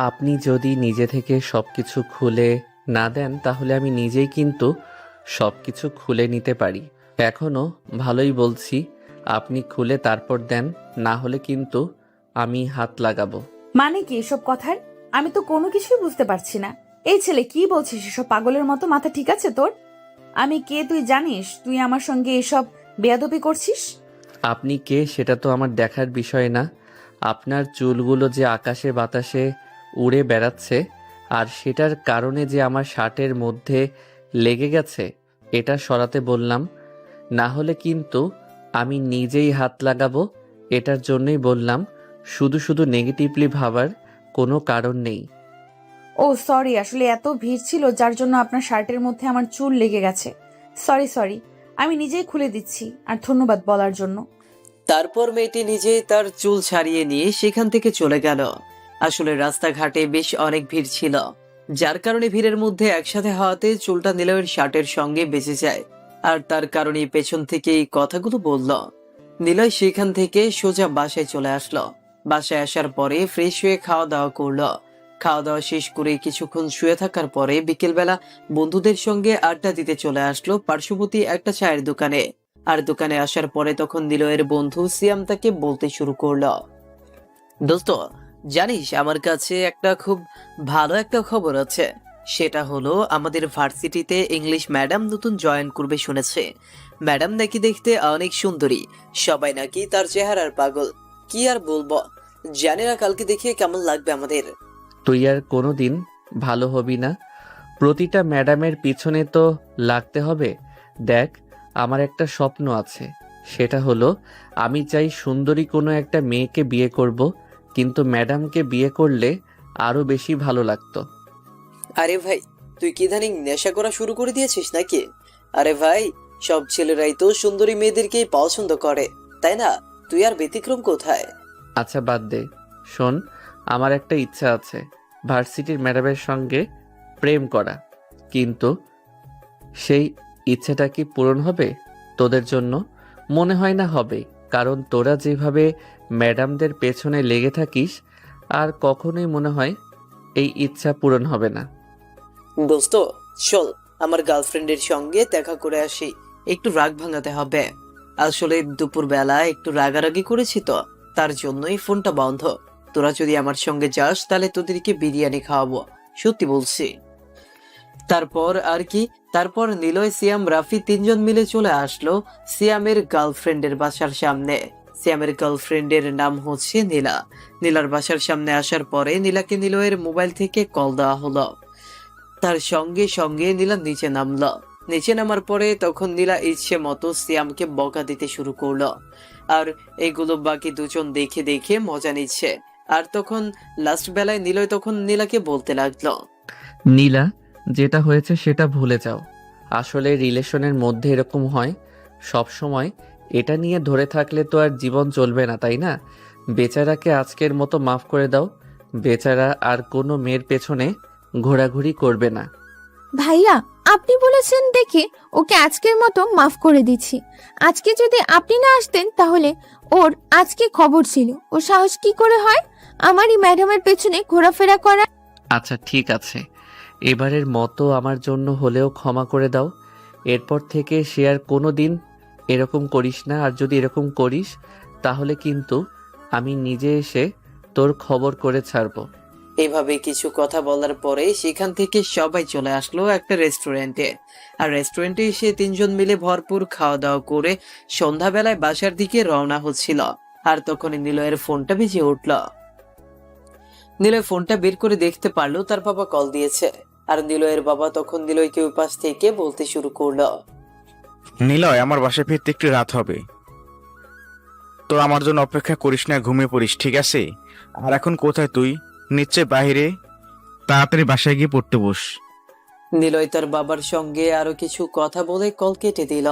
আপনি যদি নিজে থেকে সবকিছু খুলে না দেন তাহলে আমি নিজেই কিন্তু সবকিছু খুলে নিতে পারি। এখনো ভালোই বলছি, আপনি খুলে তারপর দেন, না হলে কিন্তু আমি হাত লাগাবো। মানে কি এসব কথার? আমি তো কোনো কিছুই বুঝতে পারছি না। এই ছেলে কি বলছিস এসব পাগলের মতো? মাথা ঠিক আছে তোর? আমি কে তুই জানিস? তুই আমার সঙ্গে এসব বেয়াদবি করছিস? আপনি কে সেটা তো আমার দেখার বিষয় না। আপনার চুলগুলো যে আকাশে বাতাসে উড়ে বেড়াচ্ছে আর সেটার কারণে যে আমার শার্টের মধ্যে লেগে গেছে এটা সরাতে বললাম, না হলে কিন্তু আমি নিজেই হাত লাগাবো। এটার জন্যই বললাম, শুধু শুধু নেগেটিভলি ভাবার কোনো কারণ নেই। ও সরি, আসলে এত ভিড় ছিল যার জন্য আপনার শার্টের মধ্যে আমার চুল লেগে গেছে। সরি সরি, আমি নিজেই খুলে দিচ্ছি। আর ধন্যবাদ বলার জন্য। তারপর মেয়েটি নিজেই তার চুল ছাড়িয়ে নিয়ে সেখান থেকে চলে গেল। আসলে রাস্তাঘাটে বেশ অনেক ভিড় ছিল, যার কারণে ভিড়ের মধ্যে একসাথে হওয়াতে চুলটা নিলয়ের শার্টের সঙ্গে বেঁচে যায়। আর তার কারণে পেছন থেকে এই কথাগুলো বলল। নিলয় সেখান থেকে সোজা বাসায় চলে আসলো। বাসায় আসার পরে ফ্রেশ হয়ে খাওয়া দাওয়া করলো। খাওয়া দাওয়া শেষ করে কিছুক্ষণ শুয়ে থাকার পরে বিকেলবেলা বন্ধুদের সঙ্গে আড্ডা দিতে চলে আসলো পার্শ্ববর্তী একটা চায়ের দোকানে। আর দোকানে আসার পরে তখন নিলয়ের বন্ধু সিয়াম তাকে বলতে শুরু করলো, দোস্ত, জানিস আমার কাছে একটা খুব ভালো একটা খবর আছে। সেটা হলো আমাদের ভার্সিটিতে ইংলিশ ম্যাডাম নতুন জয়েন করবে শুনেছে। ম্যাডাম নাকি দেখতে অনেক সুন্দরী, সবাই নাকি তার চেহারার পাগল। কি আর বলবো, জানি না কালকে দেখিয়ে কেমন লাগবে আমাদের। তুই আর কোনো দিন ভালো হবি না। প্রতিটা ম্যাডামের পিছনে তো লাগতে হবে। দেখ, আমার একটা স্বপ্ন আছে। সেটা হলো, আমি চাই সুন্দরী কোনো একটা মেয়েকে বিয়ে করব, কিন্তু ম্যাডামকে বিয়ে করলে আরো বেশি ভালো লাগতো। আরে ভাই, তুই কি ইদানিং নেশা করা শুরু করে দিয়েছিস নাকি? আরে ভাই, সব ছেলেরাই তো সুন্দরী মেয়েদেরকেই পছন্দ করে, তাই না? তুই আর ব্যতিক্রম কোথায়? আচ্ছা বাদ দে, শোন, আমার একটা ইচ্ছা আছে ভার্সিটির ম্যাডামের সঙ্গে প্রেম করা। কিন্তু সেই ইচ্ছেটা কি পূরণ হবে তোদের জন্য? মনে হয় না হবে, কারণ তোরা যেভাবে ম্যাডামদের পেছনে লেগে থাকিস, আর কখনোই মনে হয় এই ইচ্ছা পূরণ হবে না। দোস্ত, চল আমার গার্লফ্রেন্ডের সঙ্গে দেখা করে আসি, একটু রাগ ভাঙাতে হবে। আসলে দুপুর বেলা একটু রাগারাগি করেছি তো, তার জন্যই ফোনটা বন্ধ। তোরা যদি আমার সঙ্গে যাস তাহলে তোদেরকে বিরিয়ানি খাওয়াবো, সত্যি বলছি। তারপর আর কি, তারপর নিলয়, সিয়াম, রাফি তিনজন মিলে চলে আসলো সিয়ামের গার্লফ্রেন্ডের বাসার সামনে। সিয়ামের গার্লফ্রেন্ডের নাম হচ্ছে নীলা। নীলার বাসার সামনে আসার পরে নীলাকে নিলয়ের মোবাইল থেকে কল দেওয়া হলো। তার সঙ্গে সঙ্গে নীলা নিচে নামলো। নিচে নামার পরে তখন নীলা ইচ্ছে মতো সিয়ামকে বকা দিতে শুরু করলো। আর এগুলো বাকি দুজন দেখে দেখে মজা নিচ্ছে। আর তখন লাস্ট বেলায় নিলয় তখন নীলাকে বলতে লাগলো, নীলা, যেটা হয়েছে সেটা ভুলে যাও। আসলে রিলেশনের মধ্যে এরকম হয় সব সময়। এটা নিয়ে ধরে থাকলে তো আর জীবন চলবে না, তাই না? বেচারাকে আজকের মতো মাফ করে দাও। বেচারা আর কোনো মেয়ের পেছনে ঘোরাঘুরি করবে না। ভাইয়া, আপনি বলেছেন দেখে ওকে আজকের মতো মাফ করে দিচ্ছি। আজকে যদি আপনি না আসতেন তাহলে ওর আজকে খবর ছিল। ও সাহস কি করে হয় আমারই ম্যাডামের পেছনে ঘোরাফেরা করা? আচ্ছা ঠিক আছে, এবারের মতো আমার জন্য হলেও ক্ষমা করে দাও। এরপর থেকে সে আর কোনো দিন এরকম করিস না। আর যদি এরকম করিস তাহলে কিন্তু আমি নিজে এসে তোর খবর করে ছাড়বো। এভাবে কিছু কথা বলার পরে সেখান থেকে সবাই চলে আসলো একটা রেস্টুরেন্টে। আর রেস্টুরেন্টে এসে তিনজন মিলে ভরপুর খাওয়া দাওয়া করে সন্ধ্যাবেলায় বাসার দিকে রওনা হচ্ছিল। আর তখন নিলয়ের ফোনটা বেজে উঠল। নিলয় ফোনটা বের করে দেখতে পারলো তার বাবা কল দিয়েছে। আর নিলয়ের বাবা তখন নিলয়কে ওই পাশ থেকে বলতে শুরু করলো, নিলয়, আমার বাসায় ফিরতে একটু রাত হবে। তো আমার জন্য অপেক্ষা করিস না, ঘুমিয়ে পড়িস, ঠিক আছে? আর এখন কোথায় তুই? নিশ্চয় বাইরে। তাড়াতাড়ি বাসায় গিয়ে পড়তে বস। নিলয় তার বাবার সঙ্গে আরো কিছু কথা বলে কল কেটে দিল।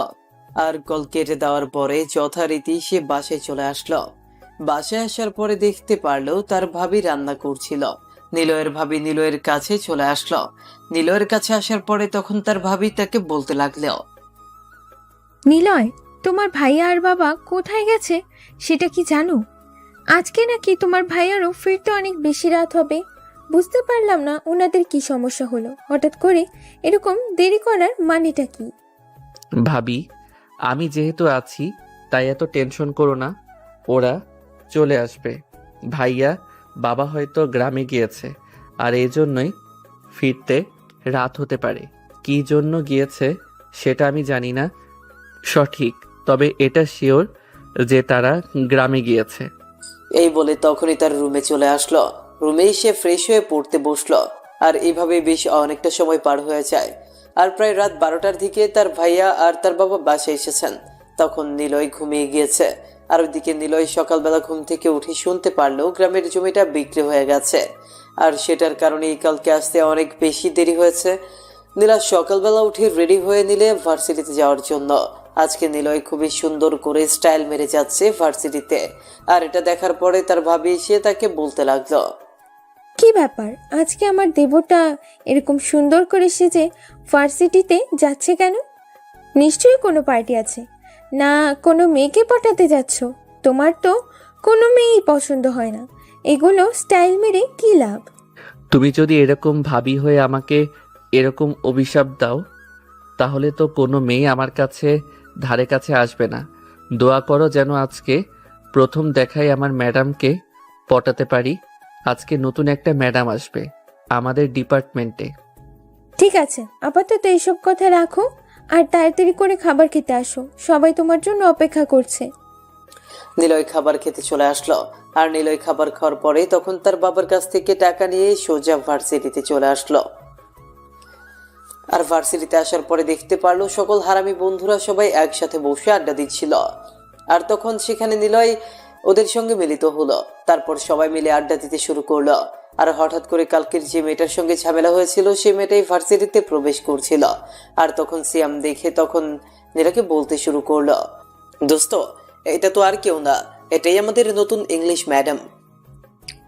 আর কল কেটে দেওয়ার পরে যথারীতি সে বাসায় চলে আসলো। বাসায় আসার পরে দেখতে পারলো তার ভাবি রান্না করছিল। নিলয়ের ভাবি নিলয়ের কাছে চলে আসলো। নিলয়ের কাছে আসার পরে তখন তার ভাবি তাকে বলতে লাগলো, নিলয়, তোমার ভাইয়া আর বাবা কোথায় গেছে সেটা কি জানো? আজকে নাকি তোমার ভাইয়ারও ফিরতে অনেক বেশি রাত হবে। বুঝতে পারলাম না ওনাদের কি সমস্যা হলো, হঠাৎ করে এরকম দেরি করার মানেটা কি? ভাবি, আমি যেহেতু আছি তাই এত টেনশন করো না। ওরা চলে আসবে। ভাইয়া বাবা হয়তো গ্রামে গিয়েছে, আর এই জন্যই ফিরতে রাত হতে পারে। কী জন্য গিয়েছে সেটা আমি জানি না সঠিক, তবে এটা শিওর যে তারা গ্রামে গিয়েছে। এই বলে তখনই তার রুমে চলে আসলো। রুমে এসে ফ্রেশ হয়ে পড়তে বসলো। আর এভাবে বেশ অনেকটা সময় পার হয়ে যায়। আর প্রায় রাত 12টার দিকে তার ভাইয়া আর তার বাবা বাসায় এসেছেন। তখন নিলয় ঘুমিয়ে গিয়েছে। আর ওইদিকে নিলয় সকালবেলা ঘুম থেকে উঠে শুনতে পারলো গ্রামের জমিটা বিক্রি হয়ে গেছে। আর সেটার কারণেই কালকে আসতে অনেক বেশি দেরি হয়েছে। নীলা সকালবেলা উঠে রেডি হয়ে নিলে ভার্সিটিতে যাওয়ার জন্য। আজকে নিলয় খুবই সুন্দর করে স্টাইল মেরে যাচ্ছে ভার্সিটিতে। আর এটা দেখার পরে তার ভাবি এসে তাকে বলতে লাগলো, কি ব্যাপার, আজকে আমার দেবটা এরকম সুন্দর করে সেজে ভার্সিটিতে যাচ্ছে কেন? নিশ্চয়ই কোনো পার্টি আছে, না কোনো মেয়েকে পটাতে যাচ্ছ? তোমার তো কোনো মেয়েই পছন্দ হয় না, এগুলো স্টাইল মেরে কি লাভ? তুমি যদি এরকম ভাবি হয়ে আমাকে এরকম অভিশাপ দাও, তাহলে তো কোনো মেয়ে আমার কাছে ধারে কাছে আসবে না। দোয়া করো যেন আজকে প্রথম দেখায় আমার ম্যাডামকে পটাতে পারি। আজকে নতুন একটা ম্যাডাম আসবে আমাদের ডিপার্টমেন্টে। ঠিক আছে, আপাতত এইসব কথা রাখো আর তাড়াতাড়ি করে খাবার খেতে আসো, সবাই তোমার জন্য অপেক্ষা করছে। নিলয় খাবার খেতে চলে আসলো। আর নিলয় খাবার খাওয়ার পরে তখন তার বাবার কাছ থেকে টাকা নিয়ে সোজা ভার্সিটিতে চলে আসলো। আর ভার্সিটিতে আসার পরে দেখতে পারলো সকল হারামি বন্ধুরা সবাই একসাথে বসে আড্ডা দিচ্ছিল। আর তখন সেখানে নিলয় ওদের সঙ্গে মিলিত হলো। তারপর সবাই মিলে আড্ডা দিতে শুরু করলো। আর হঠাৎ করে কালকের যে মেয়েটার সঙ্গে ঝামেলা হয়েছিল সেই মেয়েটাই ভার্সিটিতে প্রবেশ করছিল। আর তখন সিয়াম দেখে তখন নীলাকে বলতে শুরু করলো, দোস্ত, এটা তো আর কেউ না, এটাই আমাদের নতুন ইংলিশ ম্যাডাম।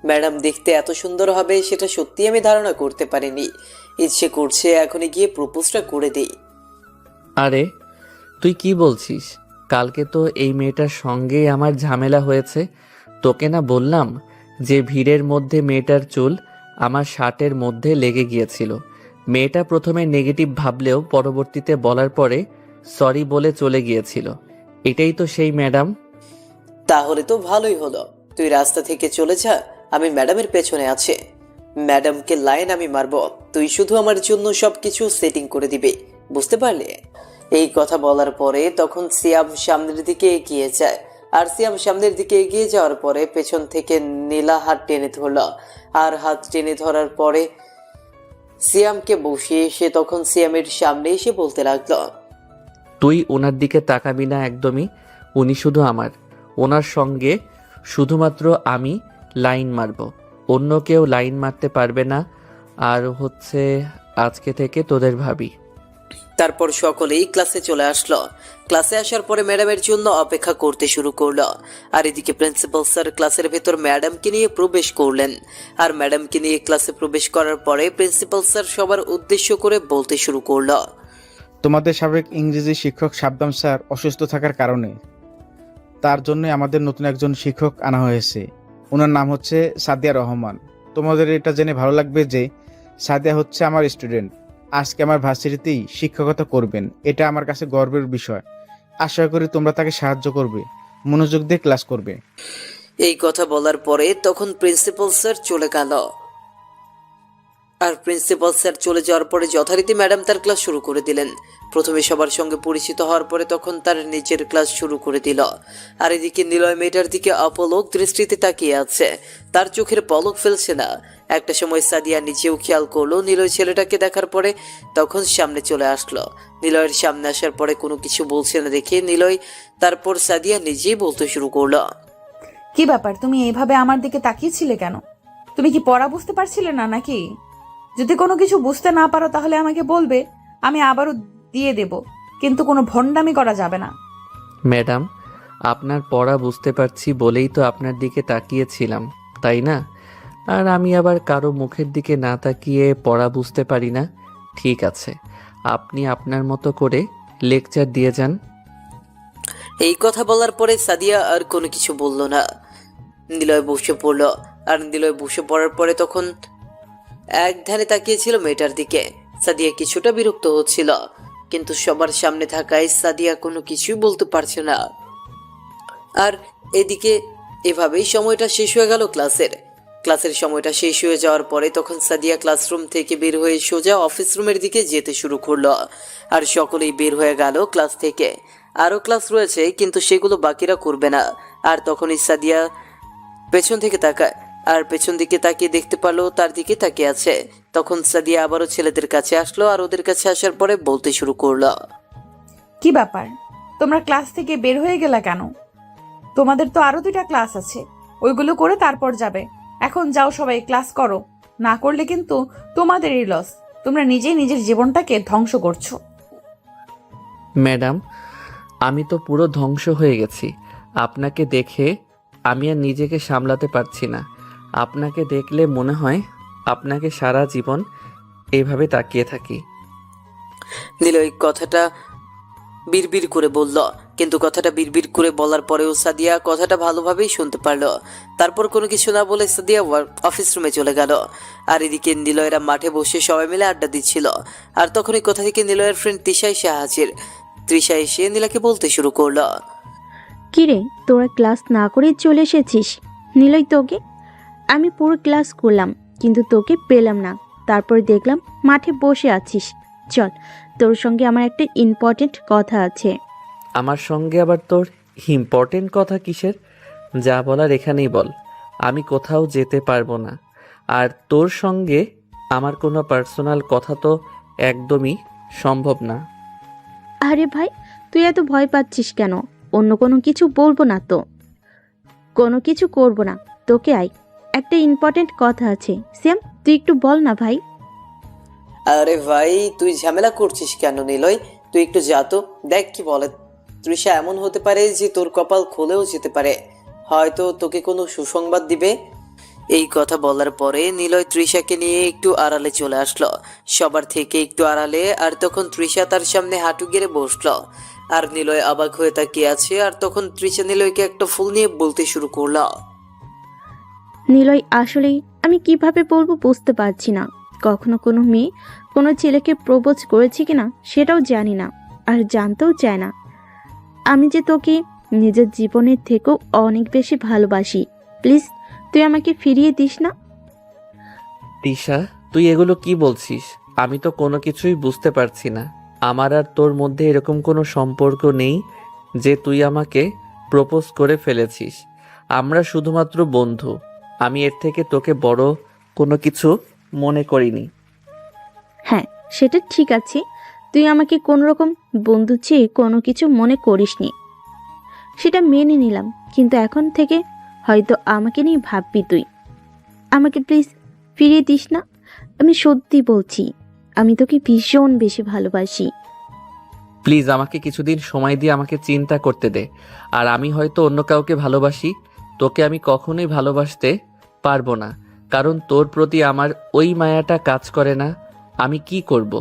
ম্যাডাম দেখতে এত সুন্দর হবে সেটা সত্যি আমি ধারণা করতে পারিনি। ইচ্ছে করছে এখনই গিয়ে প্রপোজটা করে দেই। আরে তুই কি বলছিস? কালকে তো এই মেয়েটার সঙ্গেই আমার ঝামেলা হয়েছে। তোকে না বললাম যে ভিড়ের মধ্যে মেয়েটার চুল আমার শার্টের মধ্যে লেগে গিয়েছিল। মেয়েটা প্রথমে নেগেটিভ ভাবলেও পরবর্তীতে বলার পরে সরি বলে চলে গিয়েছিল। এটাই তো সেই ম্যাডাম। তাহলে তো ভালোই হলো, তুই রাস্তা থেকে চলে যা, আমি ম্যাডামের পেছনে আছি। ম্যাডামকে লাইন আমি মারবো, তুই শুধু আমার জন্য সবকিছু সেটিং করে দিবি, বুঝতে পারলে? এই কথা বলার পরে তখন সিয়াম সামনের দিকে এগিয়ে যায়। আর সিয়াম সামনের দিকে এগিয়ে যাওয়ার পরে পেছন থেকে নীলা হাত টেনে ধরল। আর হাত টেনে ধরার পরে সিয়ামকে বসিয়ে সে তখন সিয়ামের সামনে এসে বলতে লাগলো, তুই ওনার দিকে তাকাবি না একদমই। উনি শুধু আমার। ওনার সঙ্গে শুধুমাত্র আমি লাইন মারব, অন্য কেউ লাইন মারতে পারবে না। আর হচ্ছে আজকে থেকে তোদের ভাবি। তারপর সকলেই ক্লাসে চলে আসলো। ক্লাসে আসার পরে ম্যাডামের জন্য অপেক্ষা করতে শুরু করলো। আর এদিকে প্রিন্সিপাল স্যার ক্লাসের ভেতর ম্যাডামকে নিয়ে প্রবেশ করলেন। আর ম্যাডামকে নিয়ে ক্লাসে প্রবেশ করার পরে প্রিন্সিপাল স্যার সবার উদ্দেশ্য করে বলতে শুরু করলো, তোমাদের সাবেক ইংরেজি শিক্ষক শাবনাম স্যার অসুস্থ থাকার কারণে তার জন্য আমাদের নতুন একজন শিক্ষক আনা হয়েছে। ওনার নাম হচ্ছে সাদিয়া রহমান। তোমাদের এটা জেনে ভালো লাগবে যে সাদিয়া হচ্ছে আমার স্টুডেন্ট, আজকে আমার ভার্সিটিতেই শিক্ষকতা করবেন। এটা আমার কাছে গর্বের বিষয়। আশা করি তোমরা তাকে সাহায্য করবে, মনোযোগ দিয়ে ক্লাস করবে। এই কথা বলার পরে তখন প্রিন্সিপাল স্যার চলে গেল। আর প্রিন্সিপাল স্যার চলে যাওয়ার পরে যথারীতি ম্যাডাম তার ক্লাস শুরু করে দিলেন। প্রথমে সবার সঙ্গে পরিচিত হওয়ার পরে তখন তার নিজের ক্লাস শুরু করে দিল। আর এদিকে নিলয় মেয়েটার দিকে অপলক দৃষ্টিতে তাকিয়ে আছে, তার চোখের পলক ফেলছে না। একটা সময় সাদিয়া নিজেও খেয়াল করলো নিলয় ছেলেটাকে দেখার পরে তখন সামনে চলে আসলো। নিলয়ের সামনে আসার পরে কোনো কিছু বলছে না দেখে নিলয় তারপর সাদিয়া নিজেই বলতে শুরু করলো, কি ব্যাপার, তুমি এইভাবে আমার দিকে তাকিয়েছিলে কেন? তুমি কি পড়া বুঝতে পারছিলে না নাকি? যদি কোনো কিছু বুঝতে না পারো তাহলে আমাকে বলবে, আমি আবারও দিয়ে দেব, কিন্তু কোনো ভণ্ডামি করা যাবে না। ম্যাডাম, আপনার পড়া বুঝতে পারছি বলেই তো আপনার দিকে তাকিয়েছিলাম, তাই না? আর আমি আবার কারো মুখের দিকে না তাকিয়ে পড়া বুঝতে পারি না। ঠিক আছে, আপনি আপনার মতো করে লেকচার দিয়ে যান। এই কথা বলার পরে সাদিয়া আর কোনো কিছু বলল না। নিলয় বসে পড়ল। আর নিলয় বসে পড়ার পরে তখন এক ধ্যানে তাকিয়েছিল মেয়েটার দিকে। সাদিয়া কিছুটা বিরক্ত হচ্ছিল, কিন্তু সবার সামনে থাকায় সাদিয়া কোনো কিছুই বলতে পারছে না। আর এদিকে এভাবেই সময়টা শেষ হয়ে গেল ক্লাসের সময়টা শেষ হয়ে যাওয়ার পরে তখন সাদিয়া ক্লাসরুম থেকে বের হয়ে সোজা অফিস রুমের দিকে যেতে শুরু করলো। আর সকলেই বের হয়ে গেল ক্লাস থেকে। আরও ক্লাস রয়েছে, কিন্তু সেগুলো বাকিরা করবে না। আর তখনই সাদিয়া পেছন থেকে তাকায়, আর পেছন দিকে তাকিয়ে দেখতে পারলো তার দিকে তাকিয়ে আছে। তখন সাদিয়া আবারও ছেলেদের কাছে আসলো, আর ওদের কাছে আসার পরে বলতে শুরু করলো। কি ব্যাপার, তোমরা ক্লাস থেকে বের হয়ে গেলা কেন? তোমাদের তো আরো 2টা ক্লাস আছে, ওইগুলো করে তারপর যাবে। এখন যাও সবাই, ক্লাস করো। না করলে কিন্তু তোমাদেরই লস। তোমরা নিজেই নিজের জীবনটাকে ধ্বংস করছো। ম্যাডাম, আমি তো পুরো ধ্বংস হয়ে গেছি। আপনাকে দেখে আমি আর নিজেকে সামলাতে পারছি না। আপনাকে দেখলে মনে হয় আপনাকে সারা জীবন এইভাবে তাকিয়ে থাকি। নিলয় কথাটা বিড়বিড় করে বলল, কিন্তু কথাটা বিড়বিড় করে বলার পরেও সাদিয়া কথাটা ভালোভাবেই শুনতে পারলো। তারপর কোনো কিছু না বলে সাদিয়া অফিস রুমে চলে গেল। আর এদিকে নিলয়রা মাঠে বসে সবাই মিলে আড্ডা দিচ্ছিল। আর তখনই কোথা থেকে নিলয়ের ফ্রেন্ড তৃষা এসে হাজির। তৃষা এসে নীলাকে বলতে শুরু করলো। কিরে, তোরা ক্লাস না করে চলে এসেছিস? নিলয়, তোকে আমি পুরো ক্লাস করলাম, কিন্তু তোকে পেলাম না। তারপর দেখলাম মাঠে বসে আছিস। চল, তোর সঙ্গে আমার একটা ইম্পর্টেন্ট কথা আছে। আমার সঙ্গে আবার তোর ইম্পর্টেন্ট কথা কিসের? যা বলার এখানেই বল। আমি কোথাও যেতে পারবো না। আর তোর সঙ্গে আমার কোনো পার্সোনাল কথা তো একদমই সম্ভব না। আরে ভাই, তুই এত ভয় পাচ্ছিস কেন? অন্য কোনো কিছু বলবো না তো, কোনো কিছু করব না। তোকে একটা ইম্পর্টেন্ট কথা আছে। সেম, তুই একটু বল না ভাই। আরে ভাই, তুই ঝামেলা করছিস কেন নিলয়? তুই একটু যা তো, দেখ কি বলে। তৃষা এমন হতে পারে যে তোর কপাল খুলেও যেতে পারে, হয়তো তোকে কোনো সুসংবাদ দিবে। এই কথা বলার পরে নিলয় তৃষাকে নিয়ে একটু আড়ালে চলে আসলো, সবার থেকে একটু আড়ালে। আর তখন তৃষা তার সামনে হাঁটু গেড়ে বসলো। আর নিলয় অবাক হয়ে তাকিয়ে আছে। আর তখন তৃষা নিলয়কে একটা ফুল নিয়ে বলতে শুরু করলো। নিলয়, আসলেই আমি কিভাবে বলবো বুঝতে পারছি না। কখনো কোনো মেয়ে কোনো ছেলেকে প্রপোজ করেছে কিনা সেটাও জানি না, আর জানতেও চায় না। আমি যে তোকে নিজের জীবনের থেকেও অনেক বেশি ভালোবাসি। প্লিজ, তুই আমাকে ফিরিয়ে দিস না। তিশা, তুই এগুলো কি বলছিস? আমি তো কোনো কিছুই বুঝতে পারছি না। আমার আর তোর মধ্যে এরকম কোনো সম্পর্ক নেই যে তুই আমাকে প্রপোজ করে ফেলেছিস। আমরা শুধুমাত্র বন্ধু। আমি এর থেকে তোকে বড় কোনো কিছু মনে করিনি। হ্যাঁ, সেটা ঠিক আছে। তুই আমাকে কোনো রকম বন্ধু চেয়ে কোনো কিছু মনে করিসনি, সেটা মেনে নিলাম। কিন্তু এখন থেকে হয়তো আমাকে নিয়ে ভাববি তুই। আমাকে প্লিজ ফিরিয়ে দিস না। আমি সত্যি বলছি, আমি তোকে ভীষণ বেশি ভালোবাসি। প্লিজ আমাকে কিছুদিন সময় দিয়ে আমাকে চিন্তা করতে দে। আর আমি হয়তো অন্য কাউকে ভালোবাসি, তোকে আমি কখনোই ভালোবাসতে পারবো না, কারণ তোর প্রতি আমার ওই মায়াটা কাজ করে না। আমি কি করব?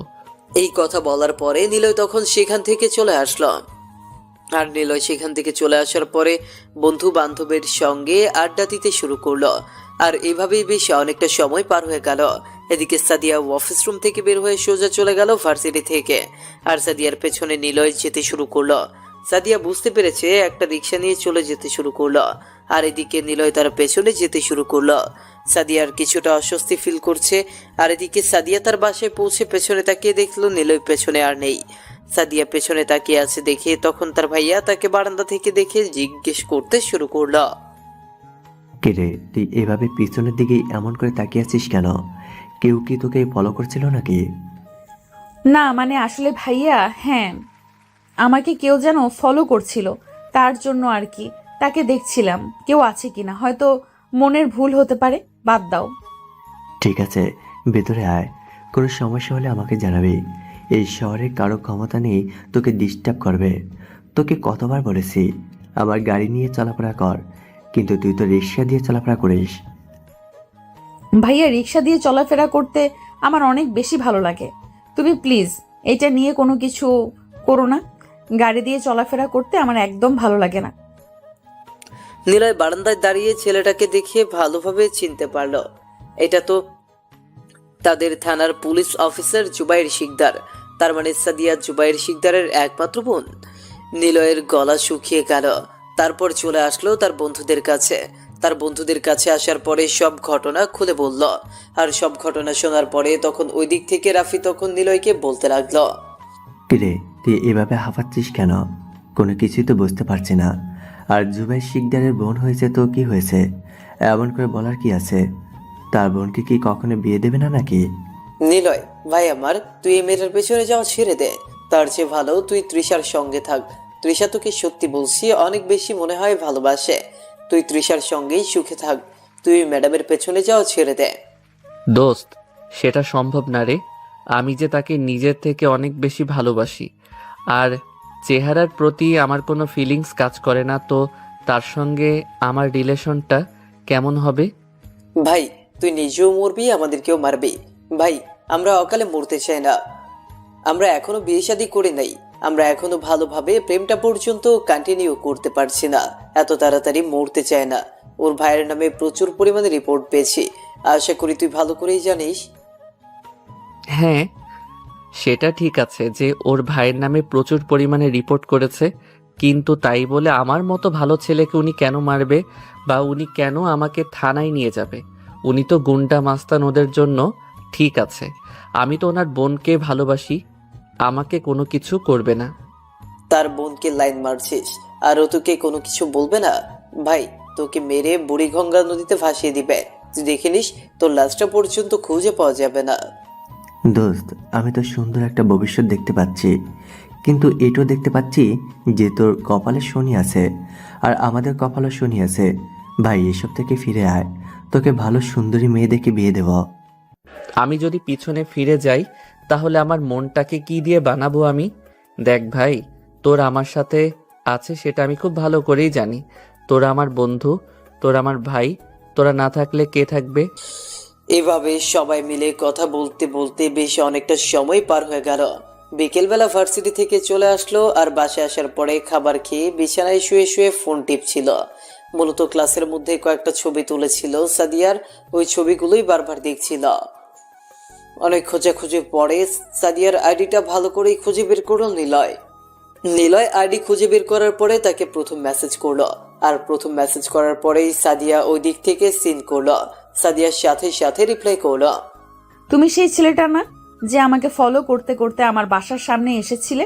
এই কথা বলার পরে নিলয় তখন সেখান থেকে চলে আসলো। আর নিলয় সেখান থেকে চলে আসার পরে বন্ধু বান্ধবের সঙ্গে আড্ডা দিতে শুরু করলো। আর এভাবেই বেশ অনেকটা সময় পার হয়ে গেল। এদিকে সাদিয়া অফিস রুম থেকে বের হয়ে সোজা চলে গেল ভার্সিটি থেকে। আর সাদিয়ার পেছনে নিলয় যেতে শুরু করলো। সাদিয়া বুঝতে পেরেছে, একটা রিক্সা নিয়ে চলে যেতে শুরু করলো। আর এদিকে নিলয় তার পেছনে যেতে শুরু করলো। সাদিয়ার কিছুটা অস্বস্তি ফিল করছে। আর এদিকে সাদিয়া তার বাসায় পৌঁছে পেছনে তাকিয়ে দেখলো নিলয় পেছনে আর নেই। সাদিয়া পেছনে তাকিয়ে আছে দেখে তখন তার ভাইয়া তাকে বারান্দা থেকে দেখে জিজ্ঞেস করতে শুরু করলো। কিরে, তুই এভাবে পিছনের দিকে এমন করে তাকিয়ে আছিস কেন? কেউ কি তোকে ফলো করছিল নাকি? না মানে আসলে ভাইয়া, হ্যাঁ, আমাকে কেউ যেন ফলো করছিল, তার জন্য আর কি। তাকে দেখছিলাম কেউ আছে কিনা, হয়তো মনের ভুল হতে পারে। বাদ দাও। ঠিক আছে, ভেতরে আয়। কোনো সমস্যা হলে আমাকে জানাবি। এই শহরে কারো ক্ষমতা নেই তোকে ডিস্টার্ব করবে। তোকে কতবার বলেছি আমার গাড়ি নিয়ে চলাফেরা কর, কিন্তু তুই তো রিক্সা দিয়ে চলাফেরা করিস। ভাইয়া, রিক্সা দিয়ে চলাফেরা করতে আমার অনেক বেশি ভালো লাগে। তুমি প্লিজ এটা নিয়ে কোনো কিছু করো না। গাড়ি দিয়ে চলাফেরা করতে আমার একদম ভালো লাগে না। নিলয় বারান্দায় দাঁড়িয়ে ছেলেটাকে দেখে ভালোভাবে চিনতে পারলো। এটা তো তাদের থানার পুলিশ অফিসার জুবাইর শিকদার, তার মানে সাদিয়া জুবাইর শিকদারের একমাত্র বোন। নিলয়ের গলা শুকিয়ে গেল। তারপর চলে আসলো তার বন্ধুদের কাছে। তার বন্ধুদের কাছে আসার পরে সব ঘটনা খুলে বলল। আর সব ঘটনা শোনার পরে তখন ওই দিক থেকে রাফি তখন নিলয়কে বলতে লাগলো, কিরে তুই এভাবে হাঁপাচ্ছিস কেন? কোনো কিছুই তো বুঝতে পারছি না। আর জুবাই শিকদারের বোন হয়েছে তো কি হয়েছে? এমন করে বলার কি আছে? তার বোনকে কি কখনো বিয়ে দেবে না নাকি? নিলয় ভাই আমার, তুই এই মেয়েটার পেছনে যাওয়া ছেড়ে দে। তার চেয়ে ভালো তুই তৃষার সঙ্গে থাক। তৃষা তোকে সত্যি বলছি অনেক বেশি মনে হয় ভালোবাসে। তুই তৃষার সঙ্গেই সুখে থাক। তুই ম্যাডামের পেছনে যাওয়া ছেড়ে দে। দোস্ত, সেটা সম্ভব না রে। আমি যে তাকে নিজের থেকে অনেক বেশি ভালোবাসি। আর চেহারার প্রতি আমার কোনো ফিলিংস কাজ করে না, তো তার সঙ্গে আমার রিলেশনটা কেমন হবে? ভাই তুই নিজেও মরবি, আমাদেরকেও মারবি। ভাই আমরা অকালে মরতে চাই না। আমরা এখনো বিয়ে শাদী করে নাই। আমরা এখনো ভালোভাবে প্রেমটা পর্যন্ত কন্টিনিউ করতে পারছি না। এত তাড়াতাড়ি মরতে চায় না। ওর ভাইয়ের নামে প্রচুর পরিমাণে রিপোর্ট পেয়েছি। আশা করি তুই ভালো করেই জানিস। হ্যাঁ, সেটা ঠিক আছে যে ওর ভাইয়ের নামে প্রচুর পরিমাণে রিপোর্ট করেছে, কিন্তু তাই বলে আমার মতো ভালো ছেলেকে উনি কেন মারবে বা উনি কেন আমাকে থানায় নিয়ে যাবে? উনি তো গুন্ডা মাস্তান, ওদের জন্য ঠিক আছে। আমি তো ওনার বোনকে ভালোবাসি, আমাকে কোনো কিছু করবে না। তার বোনকে লাইন মারছিস আর ও তোকে কোনো কিছু বলবে না? ভাই তোকে মেরে বুড়িগঙ্গা নদীতে ভাসিয়ে দিবে। তুই দেখে নিস, তোর লাশটা পর্যন্ত খুঁজে পাওয়া যাবে না। দোস্ত, আমি তো সুন্দর একটা ভবিষ্যৎ দেখতে পাচ্ছি, কিন্তু এটাও দেখতে পাচ্ছি যে তোর কপালে শনি আছে আর আমাদের কপালে শনি আছে। ভাই এসব থেকে ফিরে আয়, তোকে ভালো সুন্দরী মেয়ে দেখে বিয়ে দেব। আমি যদি পিছনে ফিরে যাই তাহলে আমার মনটাকে কি দিয়ে বানাবো আমি? দেখ ভাই, তোর আমার সাথে আছে সেটা আমি খুব ভালো করেই জানি। তোরা আমার বন্ধু, তোরা আমার ভাই, তোরা না থাকলে কে থাকবে? এভাবে সবাই মিলে কথা বলতে বলতে বেশ অনেকটা সময় পার হয়ে গেল। বিকেলবেলা ভার্সিটি থেকে চলে আসলো আর বাসায় আসার পরে খাবার খেয়ে বিছানায় শুয়ে শুয়ে ফোন টিপছিল। মূলত ক্লাসের মধ্যে কয়েকটা ছবি তুলেছিল সাদিয়ার, ওই ছবিগুলোই বারবার দেখছিল। অনেক খোঁজাখুঁজির পরে সাদিয়ার আইডিটা ভালো করেই খুঁজে বের করলো নিলয়। নিলয় আইডি খুঁজে বের করার পরে তাকে প্রথম মেসেজ করলো। আর প্রথম মেসেজ করার পরেই সাদিয়া ওই দিক থেকে সিন করলো। সাদিয়ার সাথে সাথে রিপ্লাই করলো, তুমি সেই ছেলেটা না যে আমাকে ফলো করতে করতে আমার বাসার সামনে এসেছিলে?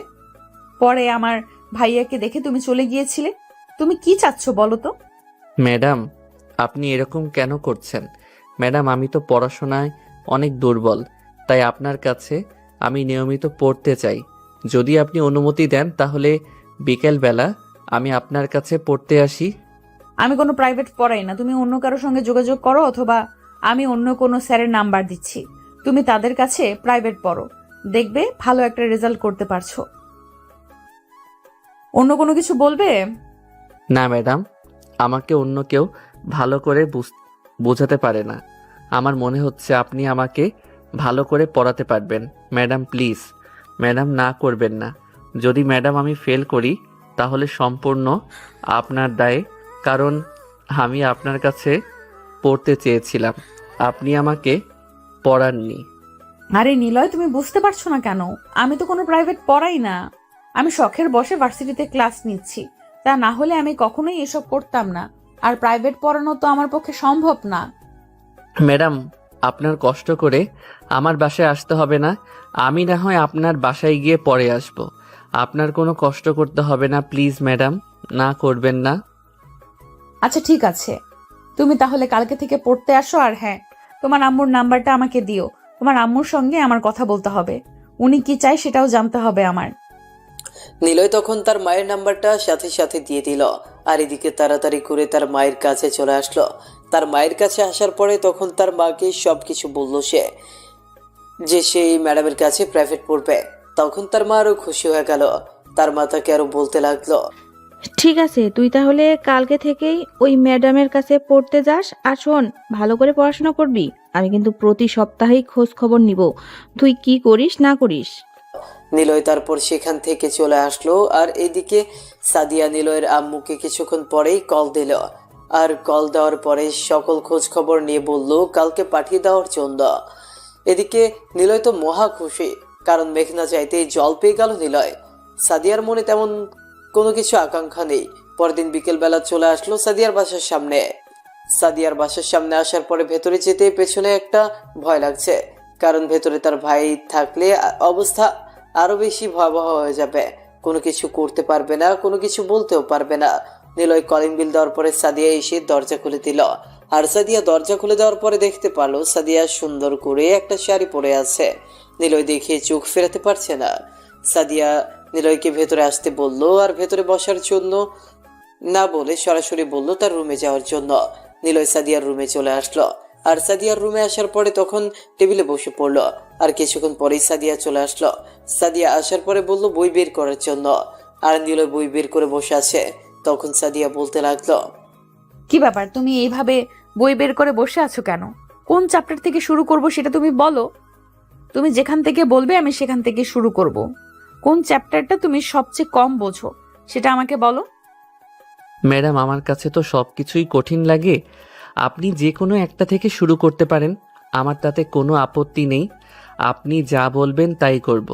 পরে আমার ভাইয়াকে দেখে তুমি চলে গিয়েছিলে। তুমি কি চাচ্ছ বলো তো? ম্যাডাম, আপনি এরকম কেন করছেন? ম্যাডাম, আমি তো পড়াশোনায় অনেক দুর্বল, তাই আপনার কাছে আমি নিয়মিত পড়তে চাই। যদি আপনি অনুমতি দেন তাহলে বিকেলবেলা আমি আপনার কাছে পড়তে আসি। আমি কোনো প্রাইভেট পড়াই না। তুমি অন্য কারোর সঙ্গে যোগাযোগ করো, অথবা আমি অন্য কোনো স্যারের নাম্বার দিচ্ছি, তুমি তাদের কাছে প্রাইভেট পড়ো। দেখবে ভালো একটা রেজাল্ট করতে পারছো। অন্য কোনো কিছু বলবে? না ম্যাডাম, আমাকে অন্য কেউ ভালো করে বোঝাতে পারে না। আমার মনে হচ্ছে আপনি আমাকে ভালো করে পড়াতে পারবেন। ম্যাডাম প্লিজ, ম্যাডাম না করবেন না। যদি ম্যাডাম আমি ফেল করি তাহলে সম্পূর্ণ আপনার দায়ে, কারণ আমি আপনার কাছে পড়তে চেয়েছিলাম, আপনি আমাকে পড়াননি। আরে নিলয়, তুমি বুঝতে পারছো না কেন? আমি তো কোনো প্রাইভেট পড়াই না। আমি শখের বসে ভার্সিটিতে ক্লাস নিচ্ছি। তা না হলে আমি কখনোই এসব করতাম না। আর প্রাইভেট পড়ানো তো আমার পক্ষে সম্ভব না। ম্যাডাম, আপনার কষ্ট করে আমার বাসায় আসতে হবে না। আমি না হয় আপনার বাসায় গিয়ে পড়ে আসব। আপনার কোনো কষ্ট করতে হবে না। প্লিজ ম্যাডাম, না করবেন না। আচ্ছা ঠিক আছে, তুমি তাহলে কালকে থেকে পড়তে আসো। আর হ্যাঁ, তোমার আম্মুর নাম্বারটা আমাকে দিও। তোমার আম্মুর সঙ্গে আমার কথা বলতে হবে। উনি কি চায় সেটাও জানতে হবে আমার। নিলয় তখন তার মায়ের নাম্বারটা সাথে সাথে দিয়ে দিল। আর এদিকে তাড়াতাড়ি করে তার মায়ের কাছে চলে আসলো। তার মায়ের কাছে আসার পরে তখন তার মাকে সবকিছু বলল সে, যে সেই ম্যাডামের কাছে প্রাইভেট পড়বে। তখন তার মা আরো খুশি হয়ে গেল। তার মা তাকে আরো বলতে লাগলো, ঠিক আছে, তুই তাহলে কালকে থেকেই ওই ম্যাডামের কাছে পড়তে যাস। আর শোন, ভালো করে পড়াশোনা করবি। আমি কিন্তু প্রতি সপ্তাহেই খোঁজ খবর নিব তুই কি করিস না করিস। নিলয় তারপর সেখান থেকে চলে আসলো। আর এদিকে সাদিয়া নিলয়ের আম্মুকে কিছুক্ষণ পরেই কল দিল। আর কল দেওয়ার পরে সকল খোঁজ খবর নিয়ে বলল কালকে পাঠিয়ে দেওয়ার জন্য। এদিকে নিলয় তো মহা খুশি, কারণ মেঘনা চাইতেই জল পেয়ে গেল নিলয়। সাদিয়ার মনে তেমন কোনো কিছু আকাঙ্ক্ষা নেই। পরদিন বিকেলবেলা চলে আসলো সাদিয়ার বাসার সামনে। সাদিয়ার বাসার সামনে আসার পরে ভেতরে যেতে পেছনে একটা ভয় লাগছে, কারণ ভেতরে তার ভাই থাকলে অবস্থা আরো বেশি ভয়াবহ হয়ে যাবে। কোনো কিছু করতে পারবে না, কোনো কিছু বলতেও পারবে না। নিলয় কলিং বিল দেওয়ার পরে সাদিয়া এসে দরজা খুলে দিল। আর সাদিয়া দরজা খুলে দেওয়ার পরে দেখতে পারলো সাদিয়া সুন্দর করে একটা শাড়ি পরে আছে। নিলয় দেখে চোখ ফেরাতে পারছে না। সাদিয়া নিলয়কে ভেতরে আসতে বলল, আর ভেতরে বসার জন্য না বলে সরাসরি বলল তার রুমে যাওয়ার জন্য। নিলয় সাদিয়ার রুমে চলে আসলো। আর সাদিয়ার রুমে আসার পরে তখন টেবিলে বসে পড়লো। আর কিছুক্ষণ পরেই সাদিয়া চলে আসলো। সাদিয়া আসার পরে বলল বই বের করার জন্য। আর নিলয় বই বের করে বসে আছে। তখন সাদিয়া বলতে লাগলো, কি ব্যাপার, তুমি এইভাবে বই বের করে বসে আছো কেন? কোন চ্যাপ্টার থেকে শুরু করব সেটা তুমি বলো। তুমি যেখান থেকে বলবে আমি সেখান থেকে শুরু করব। কোন চ্যাপ্টারটা তুমি সবচেয়ে কম বোঝো সেটা আমাকে বলো। ম্যাডাম, আমার কাছে তো সব কিছুই কঠিন লাগে। আপনি যে কোনো একটা থেকে শুরু করতে পারেন, আমার তাতে কোনো আপত্তি নেই। আপনি যা বলবেন তাই করব।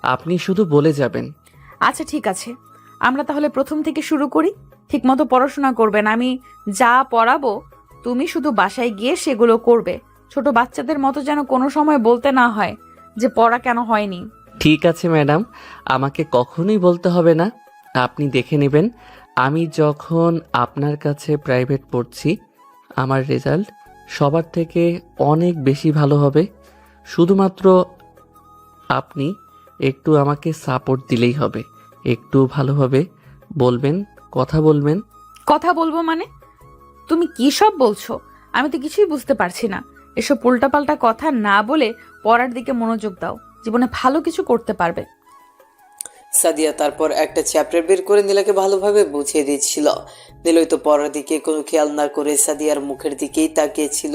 আপনি শুধু বলে যাবেন। আচ্ছা ঠিক আছে, আমরা তাহলে প্রথম থেকে শুরু করি। ঠিকমতো পড়াশোনা করবেন, আমি যা পড়াবো তুমি শুধু বাসায় গিয়ে সেগুলো করবে। ছোট বাচ্চাদের মতো যেন কোনো সময় বলতে না হয় যে পড়া কেন হয়নি। ঠিক আছে ম্যাডাম, আমাকে কখনোই বলতে হবে না। আপনি দেখে নেবেন, আমি যখন আপনার কাছে প্রাইভেট পড়ছি আমার রেজাল্ট সবার থেকে অনেক বেশি ভালো হবে। শুধুমাত্র আপনি একটু আমাকে সাপোর্ট দিলেই হবে। একটু ভালোভাবে বলবেন, কথা বলবেন। কথা বলবো মানে? তুমি কি সব বলছো? আমি তো কিছুই বুঝতে পারছি না। এসব উল্টাপাল্টা কথা না বলে পড়ার দিকে মনোযোগ দাও, জীবনে ভালো কিছু করতে পারবে। সাদিয়া তারপর একটা চ্যাপ্টার বের করে নিলয়কে ভালোভাবে বুঝিয়ে দিচ্ছিল। নিলয় তো পড়ার দিকে কোনো খেয়াল না করে সাদিয়ার মুখের দিকেই তাকিয়েছিল।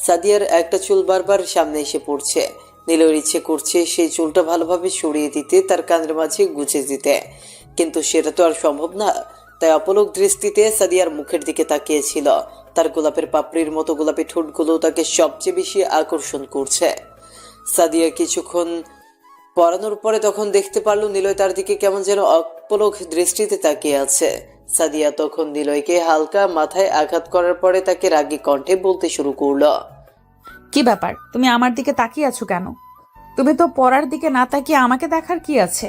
সাদিয়ার একটা চুল বারবার সামনে এসে পড়ছে। নিলয়ের ইচ্ছে করছে সেই চুলটা ভালোভাবে সরিয়ে দিতে, তার কানের মাঝে গুজে দিতে, কিন্তু সেটা তো আর সম্ভব না। তাই অপলক দৃষ্টিতে সাদিয়ার মুখের দিকে তাকিয়েছিল। তার গোলাপের পাপড়ির মতো গোলাপি ঠোঁটগুলো তাকে সবচেয়ে বেশি আকর্ষণ করছে। সাদিয়া কিছুক্ষণ পড়ানোর পরে তখন দেখতে পারলো নিলয় তার দিকে কেমন যেন অপলক দৃষ্টিতে তাকিয়ে আছে। সাদিয়া তখন নিলয়কে হালকা মাথায় আঘাত করার পরে তাকে রাগী কণ্ঠে বলতে শুরু করলো, কি ব্যাপার, তুমি আমার দিকে তাকিয়ে আছো কেন? তুমি তো পড়ার দিকে না তাকিয়ে আমাকে দেখার কি আছে?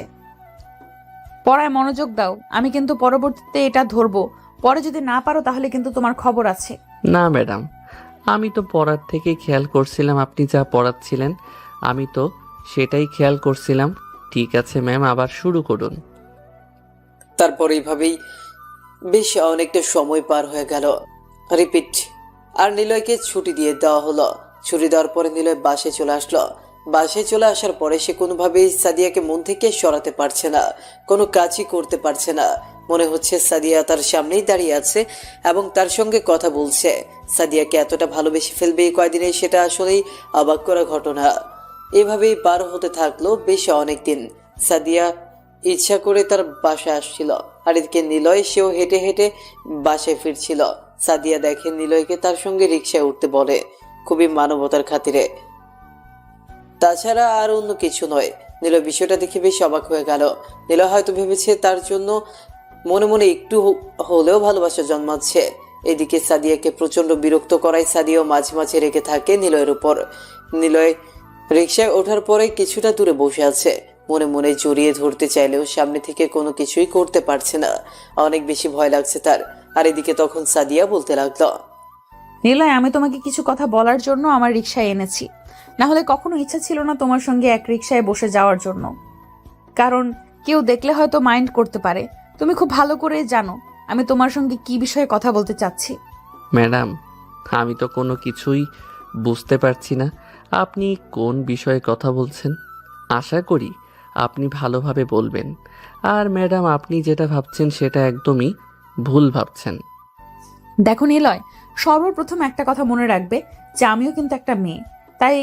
পড়ায় মনোযোগ দাও, আমি কিন্তু পরবর্তীতে এটা ধরবো। পরে যদি না পারো তাহলে কিন্তু তোমার খবর আছে। না ম্যাডাম, আমি তো পড়ার থেকে খেয়াল করছিলাম আপনি যা পড়াচ্ছিলেন, আমি তো সেটাই খেয়াল করছিলাম। ঠিক আছে ম্যাম, আবার শুরু করুন। তারপর এইভাবেই বেশ অনেকটা সময় পার হয়ে গেল। রিপিট। আর নিলয়কে ছুটি দিয়ে দেওয়া হলো। ছুটি দেওয়ার পরে নিলয় বাসে চলে আসলো। বাসে চলে আসার পরে সে কোনোভাবেই সাদিয়াকে মন থেকে সরাতে পারছে না, কোনো কাজই করতে পারছে না। মনে হচ্ছে সাদিয়া তার সামনেই দাঁড়িয়ে আছে এবং তার সঙ্গে কথা বলছে। সাদিয়াকে এতটা ভালোবেসে ফেলবে এই কয়দিনে, সেটা আসলেই অবাক করা ঘটনা। এভাবেই পার হতে থাকলো বেশ অনেক দিন। সাদিয়া ইচ্ছা করে তার বাসায় আসছিল, আর এদিকে নিলয় সেও হেঁটে হেঁটে বাসায় ফিরছিল। সাদিয়া দেখে নিলয়কে তার সঙ্গে রিকশায় উঠতে বলে, খুবই মানবতার খাতিরে, তাছাড়া আর অন্য কিছু নয়। নিলয় বিষয়টা দেখে বেশ অবাক হয়ে গেল। নিলয় হয়তো ভেবেছে তার জন্য মনে মনে একটু হলেও ভালোবাসা জন্মাচ্ছে। এদিকে সাদিয়াকে প্রচন্ড বিরক্ত করায় সাদিয়াও মাঝে মাঝে রেগে থাকে নিলয়ের উপর। নিলয় রিকশায় ওঠার পরে কিছুটা দূরে বসে আছে। মনে মনে জড়িয়ে ধরতে চাইলেও সামনে থেকে কোনো কিছুই করতে পারছে না। অনেক বেশি ভয় লাগছে তার। আর এদিকে তখন সাদিয়া বলতে লাগলো, নিলয়, আমি তোমাকে কিছু কথা বলার জন্য আমার রিকশায় এনেছি। না হলে কখনো ইচ্ছা ছিল না তোমার সঙ্গে এক রিকশায় বসে যাওয়ার জন্য, কারণ কেউ দেখলে হয়তো মাইন্ড করতে পারে। তুমি খুব ভালো করে জানো আমি তোমার সঙ্গে কি বিষয়ে কথা বলতে চাচ্ছি। ম্যাডাম, আমি তো কোনো কিছুই বুঝতে পারছি না আপনি কোন বিষয়ে কথা বলছেন। আশা করি আপনি ভালোভাবে বলবেন। আর ম্যাডাম, আপনি যেটা ভাবছেন সেটা একদমই ভুল ভাবছেন। দেখো নিলয়, সর্বপ্রথম একটা কথা মনে রাখবে যে আমিও কিন্তু একটা মেয়ে। তাই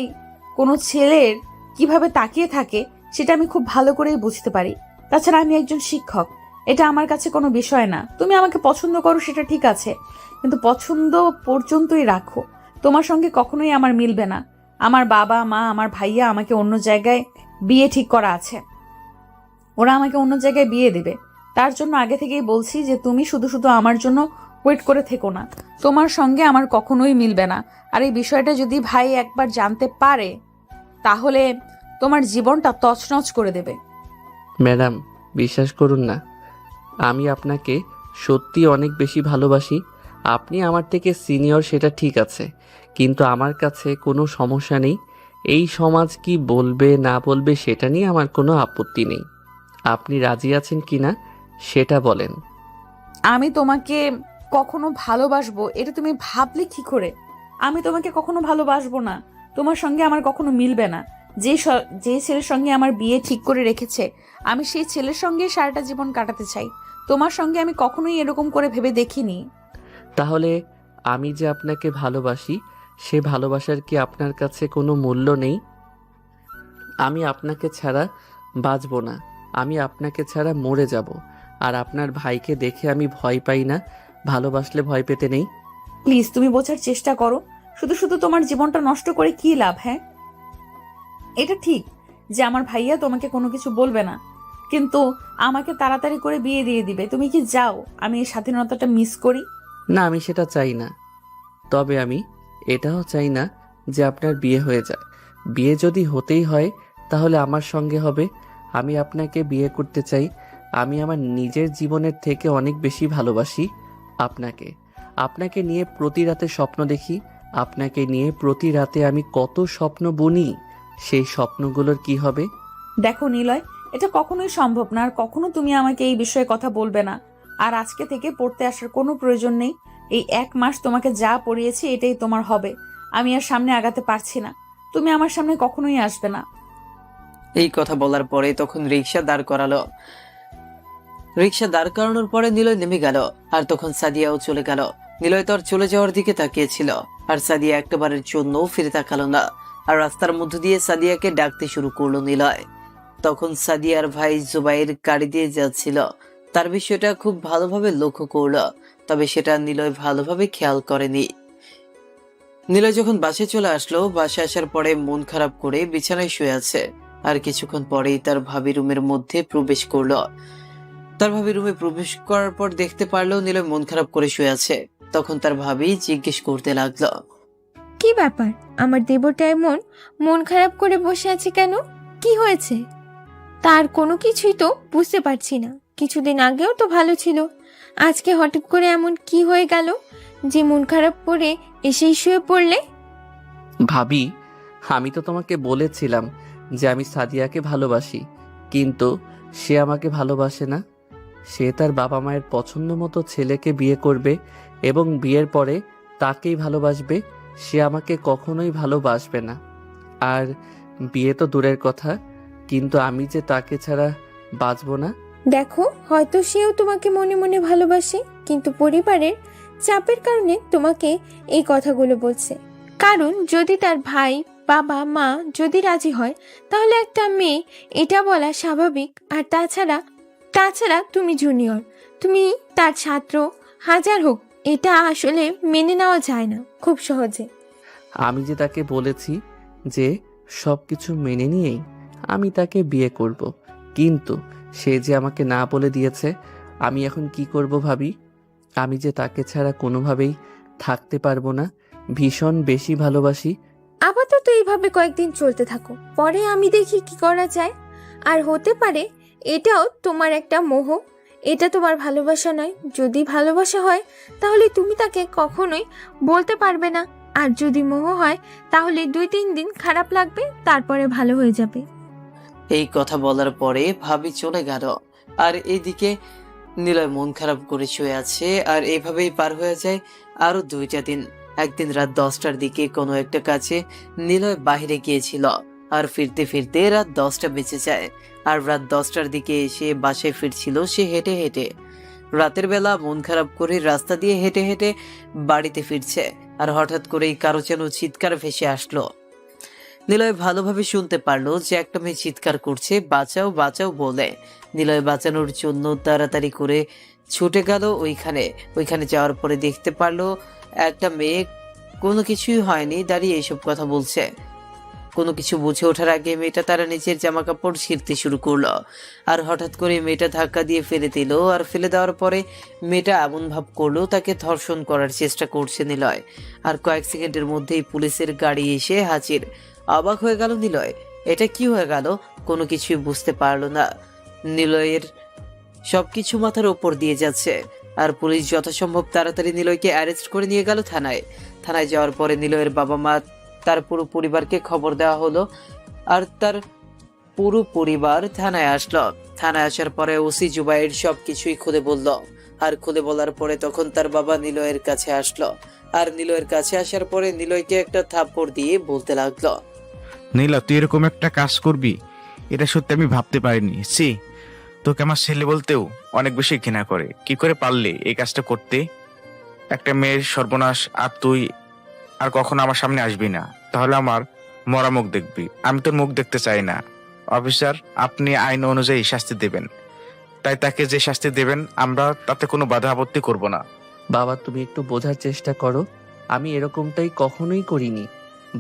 কোনো ছেলের কিভাবে তাকিয়ে থাকে সেটা আমি খুব ভালো করেই বুঝতে পারি। তাছাড়া আমি একজন শিক্ষক, এটা আমার কাছে কোনো বিষয় না। তুমি আমাকে পছন্দ করো সেটা ঠিক আছে, কিন্তু পছন্দ পর্যন্তই রাখো। তোমার সঙ্গে কখনোই আমার মিলবে না। আমার বাবা মা আমার ভাইয়া আমাকে অন্য জায়গায় বিয়ে ঠিক করা আছে। ওরা আমাকে অন্য জায়গায় বিয়ে দেবে। তার জন্য আগে থেকেই বলছি যে তুমি শুধু শুধু আমার জন্য ওয়েট করে থেকো না। তোমার সঙ্গে আমার কখনোই মিলবে না। আর এই বিষয়টা যদি ভাই একবার জানতে পারে তাহলে তোমার জীবনটা তছনছ করে দেবে। ম্যাডাম, বিশ্বাস করুন না, আমি আপনাকে সত্যি অনেক বেশি ভালোবাসি। আপনি আমার থেকে সিনিয়র সেটা ঠিক আছে, কিন্তু আমার কাছে কোনো সমস্যা নেই। এই সমাজ কি বলবে না বলবে সেটা নিয়ে আমার কোনো আপত্তি নেই। আপনি রাজি আছেন কিনা সেটা বলেন। আমি তোমাকে কখনো ভালোবাসবো এটা তুমি ভাবলে কি করে? আমি তোমাকে কখনো ভালোবাসবো না। তোমার সঙ্গে আমার কখনো মিলবে না। যে ছেলের সঙ্গে আমার বিয়ে ঠিক করে রেখেছে আমি সেই ছেলের সঙ্গে সারাটা জীবন কাটাতে চাই। তোমার সঙ্গে আমি কখনোই এরকম করে ভেবে দেখিনি। তাহলে আমি যে আপনাকে ভালোবাসি সে ভালোবাসার কি আপনার কাছে কোনো মূল্য নেই? আমি আপনাকে ছাড়া বাঁচব না। আমি আপনাকে ছাড়া মরে যাব। আর আপনার ভাইকে দেখে আমি ভয় পাই না। ভালোবাসলে ভয় পেতে নেই। প্লিজ তুমি বোঝার চেষ্টা করো। শুধু শুধু তোমার জীবনটা নষ্ট করে কি লাভ? হ্যাঁ, এটা ঠিক যে আমার ভাইয়া তোমাকে কোনো কিছু বলবে না, কিন্তু আমাকে তাড়াতাড়ি করে বিয়ে দিয়ে দিবে। তুমি কি যাও আমি এই স্বাধীনতাটা মিস করি? না, আমি সেটা চাই না। তবে আমি এটাও চাই না যে আপনার বিয়ে হয়ে যায়। বিয়ে যদি হতেই হয় তাহলে আমার সঙ্গে হবে। আমি আপনাকে বিয়ে করতে চাই। আমি আমার নিজের জীবনের থেকে অনেক বেশি ভালোবাসি আপনাকে। আপনাকে নিয়ে প্রতি রাতে স্বপ্ন দেখি। আপনাকে নিয়ে প্রতি রাতে আমি কত স্বপ্ন বুনি। সেই স্বপ্নগুলোর কি হবে? দেখো নিলয়, এটা কখনোই সম্ভব না। আর কখনো তুমি আমাকে এই বিষয়ে কথা বলবে না। আর আজকে থেকে পড়তে আসার কোনো প্রয়োজন নেই। এই 1 মাস তোমাকে যা পড়িয়েছি এটাই তোমার হবে। আমি আর সামনে আগাতে পারছি না। তুমি আমার সামনে কখনোই আসবে না। এই কথা বলার পরে তখন রিক্সা দাঁড় করালো। রিক্সা দাঁড় করানোর পরে নিলয় নেমে গেল। আর তখন সাদিয়াও চলে গেল। নিলয় তার চলে যাওয়ার দিকে তাকিয়েছিল, আর সাদিয়া একবারের জন্য ফিরে তাকালো না। আর রাস্তার মধ্য দিয়ে সাদিয়াকে ডাকতে শুরু করলো নিলয়। তখন সাদিয়ার ভাই জুবাইর গাড়ি দিয়ে যাচ্ছিল। তার বিষয়টা খুব ভালোভাবে লক্ষ্য করলো, তবে সেটা নিলয় ভালোভাবে খেয়াল করেনি। নিলয় যখন বাসায় চলে আসলো, বাসায় আসার পরে মন খারাপ করে বিছানায় শুয়ে আছে। আর কিছুক্ষণ পরেই তার ভাবি রুমের মধ্যে প্রবেশ করলো। তার ভাবি রুমে প্রবেশ করার পর দেখতে পারলো নিলয় মন খারাপ করে শুয়ে আছে। তখন তার ভাবি জিজ্ঞেস করতে লাগলো, কি ব্যাপার, আমার দেবরটা এমন মন খারাপ করে বসে আছে কেন? কি হয়েছে? তার কোনো কিছুই তো বুঝতে পারছি না। কিছুদিন আগেও তো ভালো ছিল, আজকে হঠাৎ করে এমন কি হয়ে গেল যে মন খারাপ করে এসেই শুয়ে পড়লে? ভাবি, আমি তো তোমাকে বলেছিলাম যে আমি সাদিয়াকে ভালোবাসি, কিন্তু সে আমাকে ভালোবাসে না। সে তার বাবা মায়ের পছন্দ মতো ছেলেকে বিয়ে করবে এবং বিয়ের পরে তাকেই ভালোবাসবে। সে আমাকে কখনোই ভালোবাসবে না। আর বিয়ে তো দূরের কথা, কিন্তু আমি যে তাকে ছাড়া বাঁচব না। দেখো, হয়তো সেও তোমাকে মনে মনে ভালোবাসে, কিন্তু পরিবারের চাপের কারণে তোমাকে এই কথাগুলো বলছে। কারণ যদি তার ভাই বাবা মা যদি রাজি হয় তাহলে একটা মেয়ে এটা বলা স্বাভাবিক। আর তাছাড়া তুমি জুনিয়র, তুমি তার ছাত্র। হাজার হোক, এটা আসলে মেনে নেওয়া যায় না খুব সহজে। আমি যে তাকে বলেছি যে সব কিছু মেনে নিয়েই আমি তাকে বিয়ে করব, কিন্তু সে যে আমাকে না বলে দিয়েছে। আমি এখন কি করব ভাবি? আমি যে তাকে ছাড়া কোনোভাবেই থাকতে পারবো না। ভীষণ বেশি ভালোবাসি। আপাতত এইভাবে কয়েকদিন চলতে থাকো, পরে আমি দেখি কি করা যায়। আর হতে পারে এটাও তোমার একটা মোহ, এটা তোমার ভালোবাসা নয়। যদি ভালোবাসা হয় তাহলে তুমি তাকে কখনোই বলতে পারবে না। আর যদি মোহ হয় তাহলে 2-3 দিন খারাপ লাগবে, তারপরে ভালো হয়ে যাবে। এই কথা বলার পরে ভাবি চলে গেল। আর এইদিকে নিলয় মন খারাপ করে শুয়ে আছে। আর এইভাবেই পার হয়ে যায় আরো 2টা দিন। একদিন রাত 10টার দিকে কোনো একটা কাজে নিলয় বাইরে গিয়েছিল। আর ফিরতে ফিরতে রাত 10টা বেজে যায়। আর রাত 10টার দিকে এসে বাসায় ফিরছিল সে হেঁটে হেঁটে। রাতের বেলা মন খারাপ করে রাস্তা দিয়ে হেঁটে হেঁটে বাড়িতে ফিরছে। আর হঠাৎ করেই কারো যেন চিৎকার ভেসে আসলো। নিলয় ভালোভাবে শুনতে পারলো যে একটা মেয়ে চিৎকার করছে, বাঁচাও বাঁচাও বলে। নিলয় বাঁচানোর জন্য তাড়াতাড়ি করে ছুটে গেল ওইখানে যাওয়ার পরে দেখতে পারলো একটা মেয়ে কোনো কিছুই হয়নি দাঁড়িয়ে এইসব কথা বলছে। কোনো কিছু বুঝে ওঠার আগে মেয়েটা তার নিজের জামা কাপড় ছিঁড়তে শুরু করলো। আর হঠাৎ করে মেয়েটা ধাক্কা দিয়ে ফেলে দিল। আর ফেলে দেওয়ার পরে মেয়েটা এমন ভাব করলো তাকে ধর্ষণ করার চেষ্টা করছে নিলয়। আর কয়েক সেকেন্ডের মধ্যেই পুলিশের গাড়ি এসে হাজির। অবাক হয়ে গেল নিলয়, এটা কি হয়ে গেল কোনো কিছুই বুঝতে পারলো না। নিলয়ের সবকিছু মাথার ওপর দিয়ে যাচ্ছে। আর পুলিশ যথাসম্ভব তাড়াতাড়ি নিলয়কে অ্যারেস্ট করে নিয়ে গেল থানায়। থানায় যাওয়ার পরে নিলয়ের বাবা মা তার পুরো পরিবারকে খবর দেওয়া হলো। আর তার পুরো পরিবার থানায় আসলো। থানায় আসার পরে ওসি জুবাইর সবকিছুই খুলে বলল। আর খুলে বলার পরে তখন তার বাবা নিলয়ের কাছে আসলো। আর নিলয়ের কাছে আসার পরে নিলয়কে একটা থাপ্পড় দিয়ে বলতে লাগলো, নীলা, তুই এরকম একটা কাজ করবি এটা সত্যি আমি ভাবতে পারিনি। সি, তোকে আমার ছেলে বলতেও অনেক বেশি ঘৃণা করে। কি করে পারলে এই কাজটা করতে? একটা মেয়ের সর্বনাশ। আর তুই আর কখনো আমার সামনে আসবি না, তাহলে আমার মরা মুখ দেখবি। আমি তোর মুখ দেখতে চাই না। অফিসার, আপনি আইন অনুযায়ী শাস্তি দেবেন, তাই তাকে যে শাস্তি দেবেন আমরা তাতে কোনো বাধা আপত্তি করব না। বাবা, তুমি একটু বোঝার চেষ্টা করো। আমি এরকমটাই কখনোই করিনি।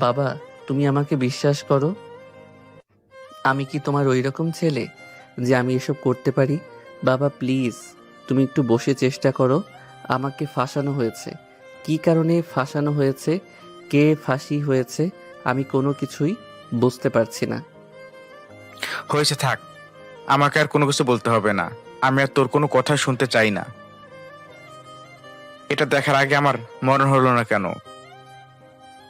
বাবা, তুমি আমাকে বিশ্বাস করো। আমি কি তোমার ওই রকম ছেলে যে আমি এসব করতে পারি? বাবা প্লিজ, তুমি একটু বসে চেষ্টা করো। আমাকে ফাঁসানো হয়েছে, কি কারণে ফাঁসানো হয়েছে, কে ফাঁসি হয়েছে, আমি কোনো কিছুই বুঝতে পারছি না। হয়েছে, থাক, আমাকে আর কোনো কিছু বলতে হবে না। আমি আর তোর কোনো কথা শুনতে চাই না। এটা দেখার আগে আমার মরণ হলো না কেন?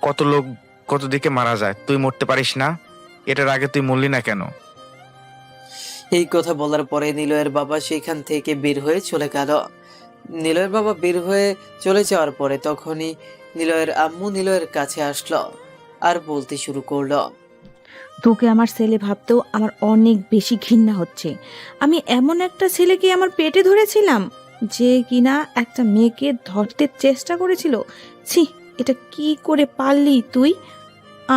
কত লোক কত দিকে মারা যায়, তুই মরতে পারিস না? এটার আগে তুই মরলি না কেন? এই কথা বলার পরে নিলয়ের বাবা সেখান থেকে বের হয়ে চলে গেল। নিলয়ের বাবা বের হয়ে চলে যাওয়ার পরে তখনই নিলয়ের আম্মু নিলয়ের কাছে আসলো আর বলতে শুরু করলো, তোকে আমার ছেলে ভাবতেও আমার অনেক বেশি ঘৃণা হচ্ছে। আমি এমন একটা ছেলেকে আমার পেটে ধরেছিলাম যে কিনা একটা মেয়েকে ধরতে চেষ্টা করেছিল। ছি, এটা কি করে পারলি তুই?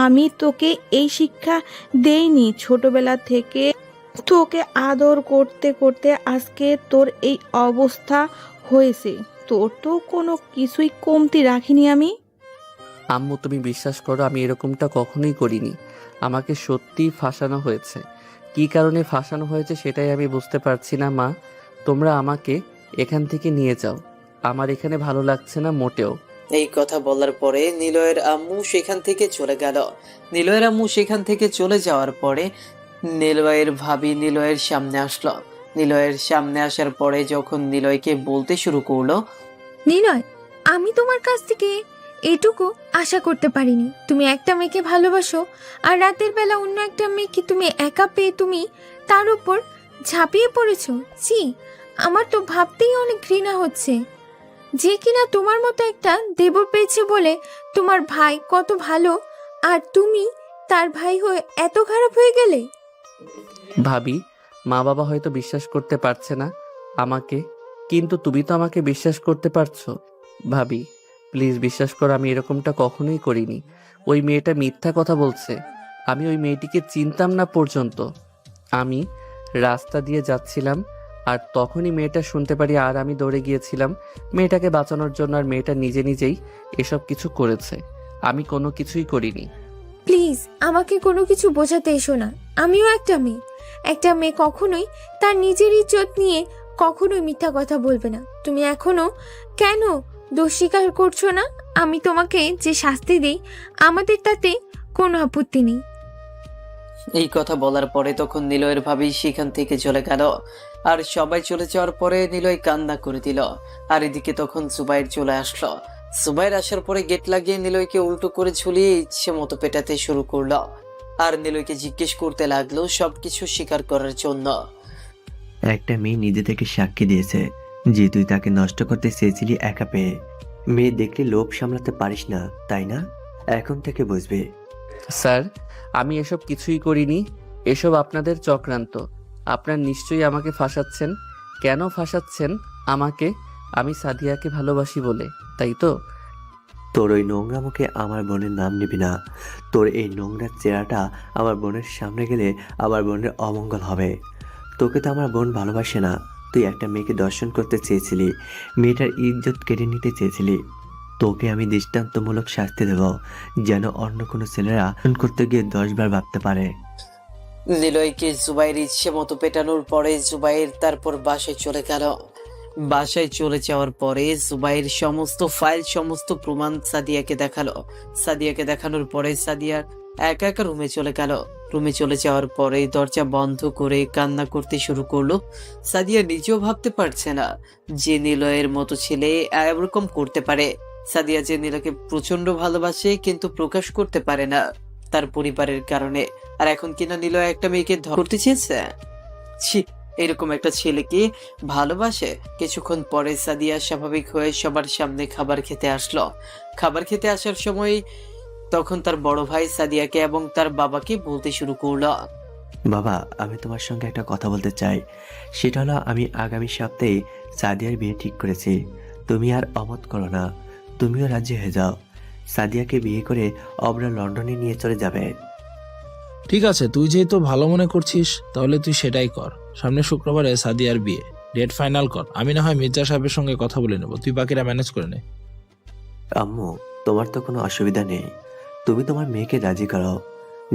আমি তোকে এই শিক্ষা দেইনি ছোটবেলা থেকে। তোকে আদর করতে করতে আজকে তোর এই অবস্থা হয়েছে। তোর তো কোনো কিছুই কমতি রাখিনি আমি। আম্মু, তুমি বিশ্বাস করো, আমি এরকমটা কখনোই করিনি। আমাকে সত্যিই ফাঁসানো হয়েছে। কী কারণে ফাঁসানো হয়েছে সেটাই আমি বুঝতে পারছি না। মা, তোমরা আমাকে এখান থেকে নিয়ে যাও, আমার এখানে ভালো লাগছে না মোটেও। এই কথা বলার পরে নিলয়ের আম্মু সেখান থেকে চলে গেল। নিলয়ের আম্মু সেখান থেকে চলে যাওয়ার পরে নিলয়ের ভাবি নিলয়ের সামনে আসলো। নিলয়ের সামনে আসার পরে যখন নিলয়কে বলতে শুরু করলো, নিলয়, আমি তোমার কাছ থেকে এটুকু আশা করতে পারিনি। তুমি একটা মেয়েকে ভালোবাসো আর রাতের বেলা অন্য একটা মেয়েকে তুমি একা পেয়ে তুমি তার উপর ঝাঁপিয়ে পড়েছো। জি, আমার তো ভাবতেই অনেক ঘৃণা হচ্ছে যে কিনা তোমার মতো একটা দেবর পেয়েছে বলে তোমার ভাই কত ভালো, আর তুমি তার ভাই হয়ে এত খারাপ হয়ে গেলে। ভাবি, মা বাবা হয়তো বিশ্বাস করতে পারছে না আমাকে, কিন্তু তুমি তো আমাকে বিশ্বাস করতে পারছো। ভাবি প্লিজ বিশ্বাস করো, আমি এরকমটা কখনোই করিনি। ওই মেয়েটা মিথ্যা কথা বলছে। আমি ওই মেয়েটিকে চিনতাম না পর্যন্ত। আমি রাস্তা দিয়ে যাচ্ছিলাম আর তখনই মেয়েটা শুনতে পারি, আর আমি দৌড়ে গিয়েছিলাম মেয়েটাকে বাঁচানোর জন্য। আর মেয়েটা নিজে নিজেই এসব কিছু করেছে, আমি কোনো কিছুই করিনি। প্লিজ আমাকে কোনো কিছু বোঝাতে এসো না। আমিও একটা মেয়ে। একটা মেয়ে কখনোই তার নিজের ইজ্জত নিয়ে কখনোই মিথ্যা কথা বলবে না। তুমি এখনো কেন দোষ স্বীকার করছো না? আমি তোমাকে যে শাস্তি দিই আমাদের তাতে কোনো আপত্তি নেই। এই কথা বলার পরে তখন নিলয়ের ভাবি সেখান থেকে চলে গেল। আর সবাই চলে যাওয়ার পরে নিলয় কান্না করে দিল। আর এদিকে তখন জুবাইর চলে আসলো। জুবাইর আসার পরে গেট লাগিয়ে নিলয়কে উল্টো করে ঝুলিয়ে ইচ্ছে মতো পেটাতে শুরু করলো। আর নিলয়কে জিজ্ঞেস করতে লাগলো সবকিছু স্বীকার করার জন্য। একটা মেয়ে নিজে থেকে সাক্ষী দিয়েছে যে তুই তাকে নষ্ট করতে চেয়েছিলি একা পেয়ে। মেয়ে দেখলে লোভ সামলাতে পারিস না, তাই না? এখন থেকে বুঝবে। স্যার, আমি এসব কিছুই করিনি। এসব আপনাদের চক্রান্ত। আপনার নিশ্চয়ই আমাকে ফাঁসাচ্ছেন। কেন ফাঁসাচ্ছেন আমাকে? আমি সাদিয়াকে ভালোবাসি বলে, তাই তো? তোর ওই নোংরা মুখে আমার বোনের নাম নিবি না। তোর এই নোংরা চেহারাটা আমার বোনের সামনে গেলে আমার বোনের অমঙ্গল হবে। তোকে তো আমার বোন ভালোবাসে না। তুই একটা মেয়েকে দর্শন করতে চেয়েছিলি, মেয়েটার ইজ্জত কেড়ে নিতে চেয়েছিলি। তোকে আমি দৃষ্টান্তমূলক শাস্তি দেব, যেন অন্য কোনো ছেলেরা খুন করতে গিয়ে 10 বার ভাবতে পারে। নিলয়কে জুবাইর ইচ্ছে মতো পেটানোর পরে জুবাইর তারপর বাসায় চলে গেল। বাসায় চলে যাওয়ার পরে জুবাইর সমস্ত ফাইল, সমস্ত প্রমাণ সাদিয়াকে দেখালো। সাদিয়াকে দেখানোর পরে সাদিয়া একা একা রুমে চলে গেল। রুমে চলে যাওয়ার পরে দরজা বন্ধ করে কান্না করতে শুরু করলো। সাদিয়া নিজেও ভাবতে পারছে না যে নিলয়ের মতো ছেলে এরকম করতে পারে। সাদিয়া যে নীলাকে প্রচন্ড ভালোবাসে কিন্তু প্রকাশ করতে পারে না তার পরিবারের কারণে। আর এখন কিনা নিলয় একটা মেয়েকে ধরতে চেয়েছে। ছি, এরকম একটা ছেলেকে ভালোবাসে। কিছুক্ষণ পরে সাদিয়া স্বাভাবিক হয়ে সবার সামনে খাবার খেতে আসলো। খাবার খেতে আসার সময় তখন তার বড় ভাই সাদিয়াকে এবং তার বাবাকে বলতে শুরু করলো। বাবা, আমি তোমার সঙ্গে একটা কথা বলতে চাই। সেটা হলো, আমি আগামী সপ্তাহে সাদিয়ার বিয়ে ঠিক করেছি। তুমি আর অমত করো না, তুমিও রাজি হয়ে যাও। সাদিয়াকে বিয়ে করে অবরা লন্ডনে নিয়ে চলে যাবে। ঠিক আছে, তুই যেহেতু ভালো মনে করছিস তাহলে তুই সেটাই কর। সামনে শুক্রবারে সাদিয়ার বিয়ে, ডেট ফাইনাল কর। আমি না হয় মির্জা সাহেবের সঙ্গে কথা বলে নেব, তুই বাকিরা ম্যানেজ করে নে। আম্মু, তোমার তো কোনো অসুবিধা নেই। তুমি তোমার মেয়েকে রাজি করো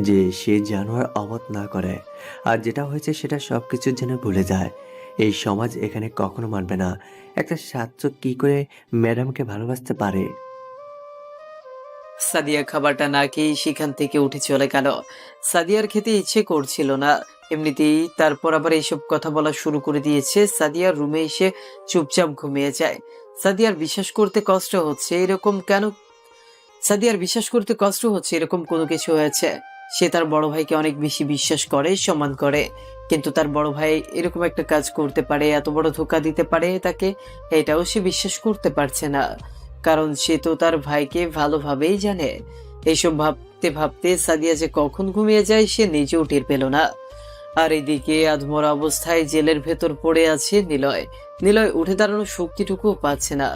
যে সে যেন আর অমত না করে, আর যেটা হয়েছে সেটা সবকিছু যেন ভুলে যায়। এই সমাজ এখানে কখনো মানবে না একটা সাচ্চক কি করে ম্যাডামকে ভালোবাসতে পারে। সাদিয়া খাবারটা না খেয়ে সেখান থেকে উঠে চলে গেল। সাদিয়ার খেতে ইচ্ছে করছিল না এমনিতেই, তারপর আবার এইসব কথা বলা শুরু করে দিয়েছে। সাদিয়ার রুমে এসে চুপচাপ ঘুমিয়ে যায়। সাদিয়ার বিশ্বাস করতে কষ্ট হচ্ছে এরকম কেন, সাদিয়ার বিশ্বাস করতে কষ্ট হচ্ছে এরকম কোনো কিছু হয়েছে। সে তার বড় ভাইকে অনেক বেশি বিশ্বাস করে, সম্মান করে, কিন্তু তার বড় ভাই এরকম একটা কাজ করতে পারে, এত বড় ধোঁকা দিতে পারে তাকে, এটাও সে বিশ্বাস করতে পারছে না। কারণ সে তো তার ভাইকে ভালোভাবেই জানে। এইসব ভাবতে ভাবতে সাদিয়া যে কখন ঘুমিয়ে যায় সে নিজেও টের পেল না। আর এদিকে আধমরা অবস্থায় জেলের ভেতর পড়ে আছে নিলয়। নিলয় উঠে দাঁড়ানোর শক্তিটুকুও পাচ্ছে না।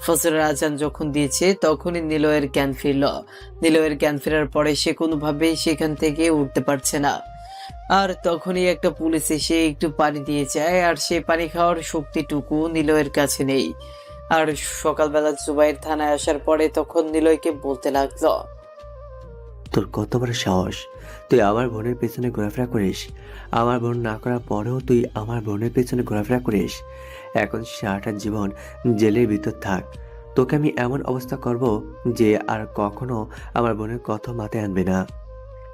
ফজরের আজান যখন দিয়েছে তখনই নিলয়ের জ্ঞান ফিরল। নিলয়ের জ্ঞান ফেরার পরে সে কোনোভাবেই সেখান থেকে উঠতে পারছে না। আর তখনই একটা পুলিশ এসে একটু পানি দিয়ে যায়, আর সে পানি খাওয়ার শক্তিটুকু নিলয়ের কাছে নেই। আর সকালবেলা জুবাইর থানায় আসার পরে তখন নিলয়কে বলতে লাগলো, তোর কত বড় সাহস, তুই আমার বোনের পেছনে ঘোরাফেরা করিস। আমার বোন না করার পরেও তুই আমার বোনের পেছনে ঘোরাফেরা করিস। এখন সারাটা জীবন জেলের ভিতর থাক। তোকে আমি এমন অবস্থা করব যে আর কখনো আমার বোনের কথা মাথায় আনবে না।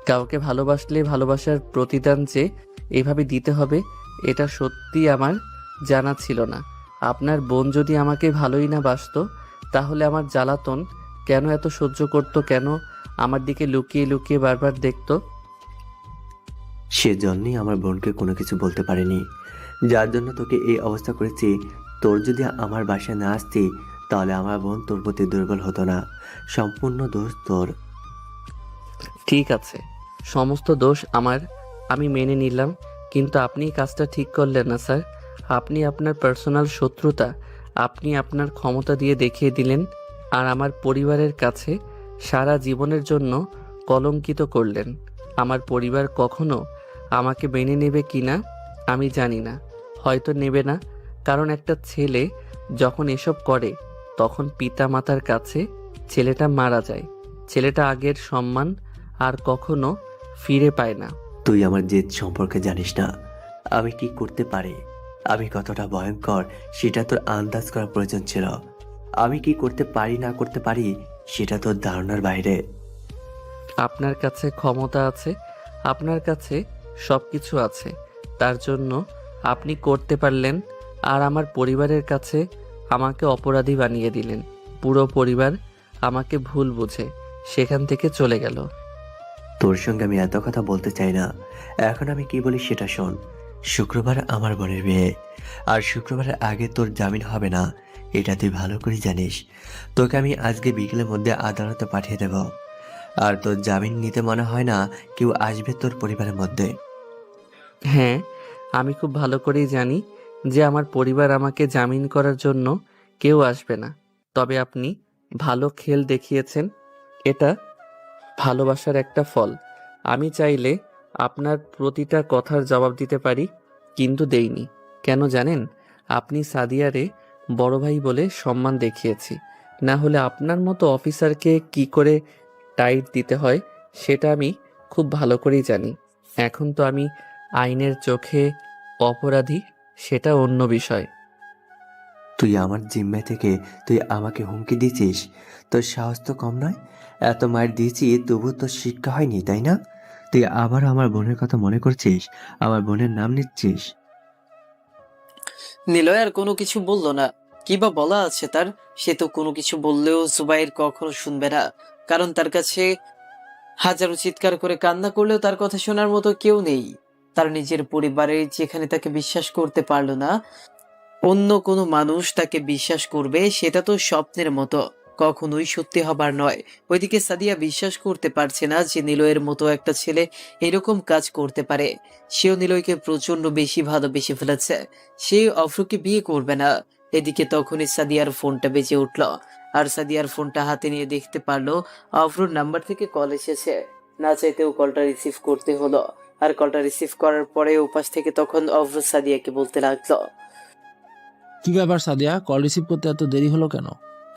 কাউকে ভালোবাসলে ভালোবাসার প্রতিদান যে এইভাবে দিতে হবে, এটা সত্যি আমার জানা ছিল না। আপনার বোন যদি আমাকে ভালোই না বাসতো তাহলে আমার জ্বালাতন কেন এত সহ্য করতো, কেন আমার দিকে লুকিয়ে লুকিয়ে বারবার দেখতো? সেজন্যই আমার বোনকে কোনো কিছু বলতে পারিনি, যার জন্য তোকে এই অবস্থা করেছি। তোর যদি আমার বাসায় না আসতি তাহলে আমার বোন তোর প্রতি দুর্বল হতো না। সম্পূর্ণ দোষ তোর। ঠিক আছে, সমস্ত দোষ আমার, আমি মেনে নিলাম, কিন্তু আপনি কাজটা ঠিক করলেন না স্যার। আপনি আপনার পার্সোনাল শত্রুতা আপনি আপনার ক্ষমতা দিয়ে দেখিয়ে দিলেন, আর আমার পরিবারের কাছে সারা জীবনের জন্য কলঙ্কিত করলেন। আমার পরিবার কখনো আমাকে মেনে নেবে কিনা আমি জানি না, হয়তো নেবে না। কারণ একটা ছেলে যখন এসব করে তখন পিতা মাতার কাছে ছেলেটা মারা যায়। ছেলেটা আগের সম্মান আর কখনো ফিরে পায় না। তুই আমার জেদ সম্পর্কে জানিস না, আমি কি করতে পারি, আমি কতটা ভয়ঙ্কর সেটা তোর আন্দাজ করার প্রয়োজন ছিল। আমি কি করতে পারি না করতে পারি সেটা তোর ধারণার বাইরে। আপনার কাছে ক্ষমতা আছে, আপনার কাছে সব কিছু আছে, তার জন্য আপনি করতে পারলেন। আর আমার পরিবারের কাছে আমাকে অপরাধী বানিয়ে দিলেন। পুরো পরিবার আমাকে ভুল বুঝে সেখান থেকে চলে গেল। তোর সঙ্গে আমি এত কথা বলতে চাই না। এখন আমি কি বলি সেটা শোন। শুক্রবার আমার বোনের বিয়ে, আর শুক্রবারের আগে তোর জামিন হবে না, এটা তুই ভালো করে জানিস। তোকে আমি আজকে বিকেলের মধ্যে আদালতে পাঠিয়ে দেব। আর তোর জামিন নিতে মনে হয় না কেউ আসবে তোর পরিবারের মধ্যে। হ্যাঁ, আমি খুব ভালো করেই জানি যে আমার পরিবার আমাকে জামিন করার জন্য কেউ আসবে না। তবে আপনি ভালো খেল দেখিয়েছেন, এটা ভালোবাসার একটা ফল। আমি চাইলে আপনার প্রতিটা কথার জবাব দিতে পারি, কিন্তু দেইনি। কেন জানেন? আপনি সাদিয়ারে বড় ভাই বলে সম্মান দেখিয়েছি, না হলে আপনার মতো অফিসারকে কি করে টাইট দিতে হয় সেটা আমি খুব ভালো করেই জানি। এখন তো আমি আইনের চোখে অপরাধী, সেটা অন্য বিষয়। তুই আমার জিম্মা থেকে তুই আমাকে হুমকি দিয়েছিস? তোর সাহস তো কম নয়। এত মায়ের দিয়েছি তবু তোর শিক্ষা হয়নি, তাই না? তুই আবার আমার বোনের কথা মনে করছিস, আমার বোনের নাম নিচ্ছিস। নিলয় আর কোনো কিছু বলল না। কি বা বলা আছে তার? সে তো কোনো কিছু বললেও জুবাইর কখনো শুনবে না, কারণ তার কাছে হাজারো চিৎকার করে কান্না করলেও তার কথা শোনার মতো কেউ নেই। তার নিজের পরিবারে যেখানে তাকে বিশ্বাস করতে পারলো না, অন্য কোনো মানুষ তাকে বিশ্বাস করবে সেটা তো স্বপ্নের মতো, কখনোই সত্যি হবার নয়। ওইদিকে সাদিয়া বিশ্বাস করতে পারছে না যে নিলয়ের মতো একটা ছেলে এরকম কাজ করতে পারে। সেও নিলয়কে প্রচন্ড বেশি ভালোবেসে ফেলেছে, সে অফরুকে বিয়ে করবে না। এদিকে তখনই সাদিয়ার ফোনটা বেজে উঠল, আর সাদিয়ার ফোনটা হাতে নিয়ে দেখতে পারলো অফরুর নাম্বার থেকে কল এসেছে। না চাইতেও কলটা রিসিভ করতে হলো, আর কলটা রিসিভ করার পরে উপাস থেকে তখন অফরু সাদিয়াকে বলতে লাগলো, কি ব্যাপার সাদিয়া, কল রিসিভ করতে এত দেরি হলো কেন?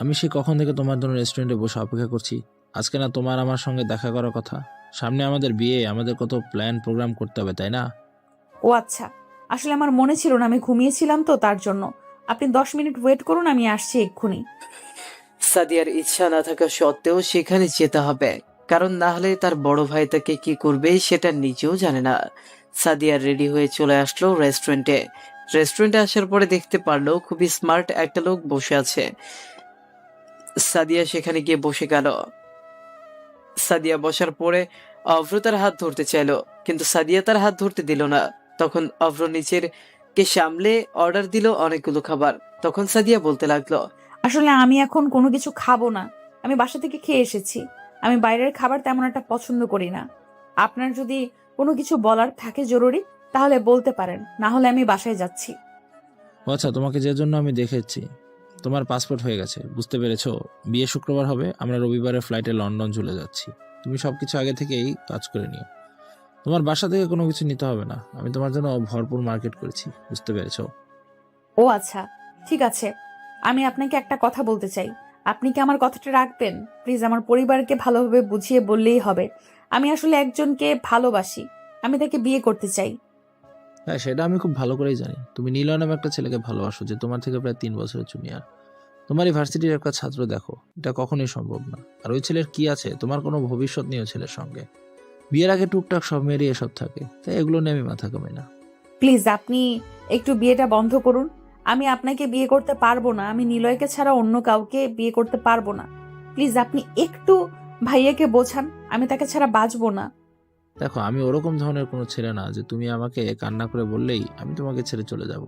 আমি সে কখন থেকে তোমার জন্য রেস্টুরেন্টে বসে অপেক্ষা করছি। আজকে না তোমার আমার সঙ্গে দেখা করার কথা? সামনে আমাদের বিয়ে, আমাদের কত প্ল্যান প্রোগ্রাম করতে হবে, তাই না? ও আচ্ছা, আসলে আমার মনে ছিল না, আমি ঘুমিয়েছিলাম তো তার জন্য। আপনি 10 মিনিট ওয়েট করুন, আমি আসছি এক্ষুনি। সাদিয়ার ইচ্ছা না থাকা সত্ত্বেও সেখানে যেতে হবে, কারণ না হলে তার বড় ভাই তাকে কি করবে সেটা নিজেও জানে না। সাদিয়া রেডি হয়ে চলে আসলো রেস্টুরেন্টে। রেস্টুরেন্টে আসার পরে দেখতে পারলো খুবই স্মার্ট একটা লোক বসে আছে। সাদিয়া সেখানে গিয়ে বসে গেল। সাদিয়া বসার পরে অভ্র তার হাত ধরতে চাইলো, কিন্তু সাদিয়া তার হাত ধরতে দিল না। তখন অভ্র নিচের কে সামলে অর্ডার দিল অনেকগুলো খাবার। তখন সাদিয়া বলতে লাগলো, আসলে আমি এখন কোনো কিছু খাবো না, আমি বাসা থেকে খেয়ে এসেছি। আমি বাইরের খাবার তেমন একটা পছন্দ করি না। আপনার যদি কোনো কিছু বলার থাকে জরুরি, তাহলে বলতে পারেন, না হলে আমি বাসায় যাচ্ছি। ও আচ্ছা, তোমাকে যে জন্য আমি দেখেছি, তোমার পাসপোর্ট হয়ে গেছে, বুঝতে পেরেছো? বিয়ে শুক্রবার হবে, আমরা রবিবারের ফ্লাইটে লন্ডন চলে যাচ্ছি। তুমি সবকিছু আগে থেকেই কাজ করে নিও। তোমার বাসা থেকে কোনো কিছু নিতে হবে না, আমি তোমার জন্য ভরপুর মার্কেট করেছি, বুঝতে পেরেছো? ও আচ্ছা, ঠিক আছে। আমি আপনাকে একটা কথা বলতে চাই, আপনি কি আমার কথাটা রাখবেন? প্লিজ, আমার পরিবারকে ভালোভাবে বুঝিয়ে বললেই হবে। আমি আসলে একজনকে ভালোবাসি, আমি তাকে বিয়ে করতে চাই। হ্যাঁ, সেটা আমি খুব ভালো করেই জানি। তুমি নীলয় নামে একটা ছেলেকে ভালোবাসো, যে তোমার থেকে প্রায় 3 বছরের জুনিয়র। তোমার ইউনিভার্সিটির একটা ছাত্র, দেখো এটা কখনোই সম্ভব না। আর ওই ছেলের কি আছে? তোমার কোনো ভবিষ্যৎ নেই ওই ছেলের সঙ্গে। বিয়ের আগে টুকটাক সব মেয়েরই এসব থাকে, তাই এগুলো নিয়ে আমি মাথা কামাই না। প্লিজ, আপনি একটু বিয়েটা বন্ধ করুন। আমি আপনাকে বিয়ে করতে পারবো না, আমি নিলয়কে ছাড়া অন্য কাউকে বিয়ে করতে পারবো না। প্লিজ, আপনি একটু ভাইয়াকে বোঝান, আমি তাকে ছাড়া বাঁচবো না। দেখো, আমি ওরকম ধরনের কোনো ছেলে না যে তুমি আমাকে কান্না করে বললেই আমি তোমাকে ছেড়ে চলে যাব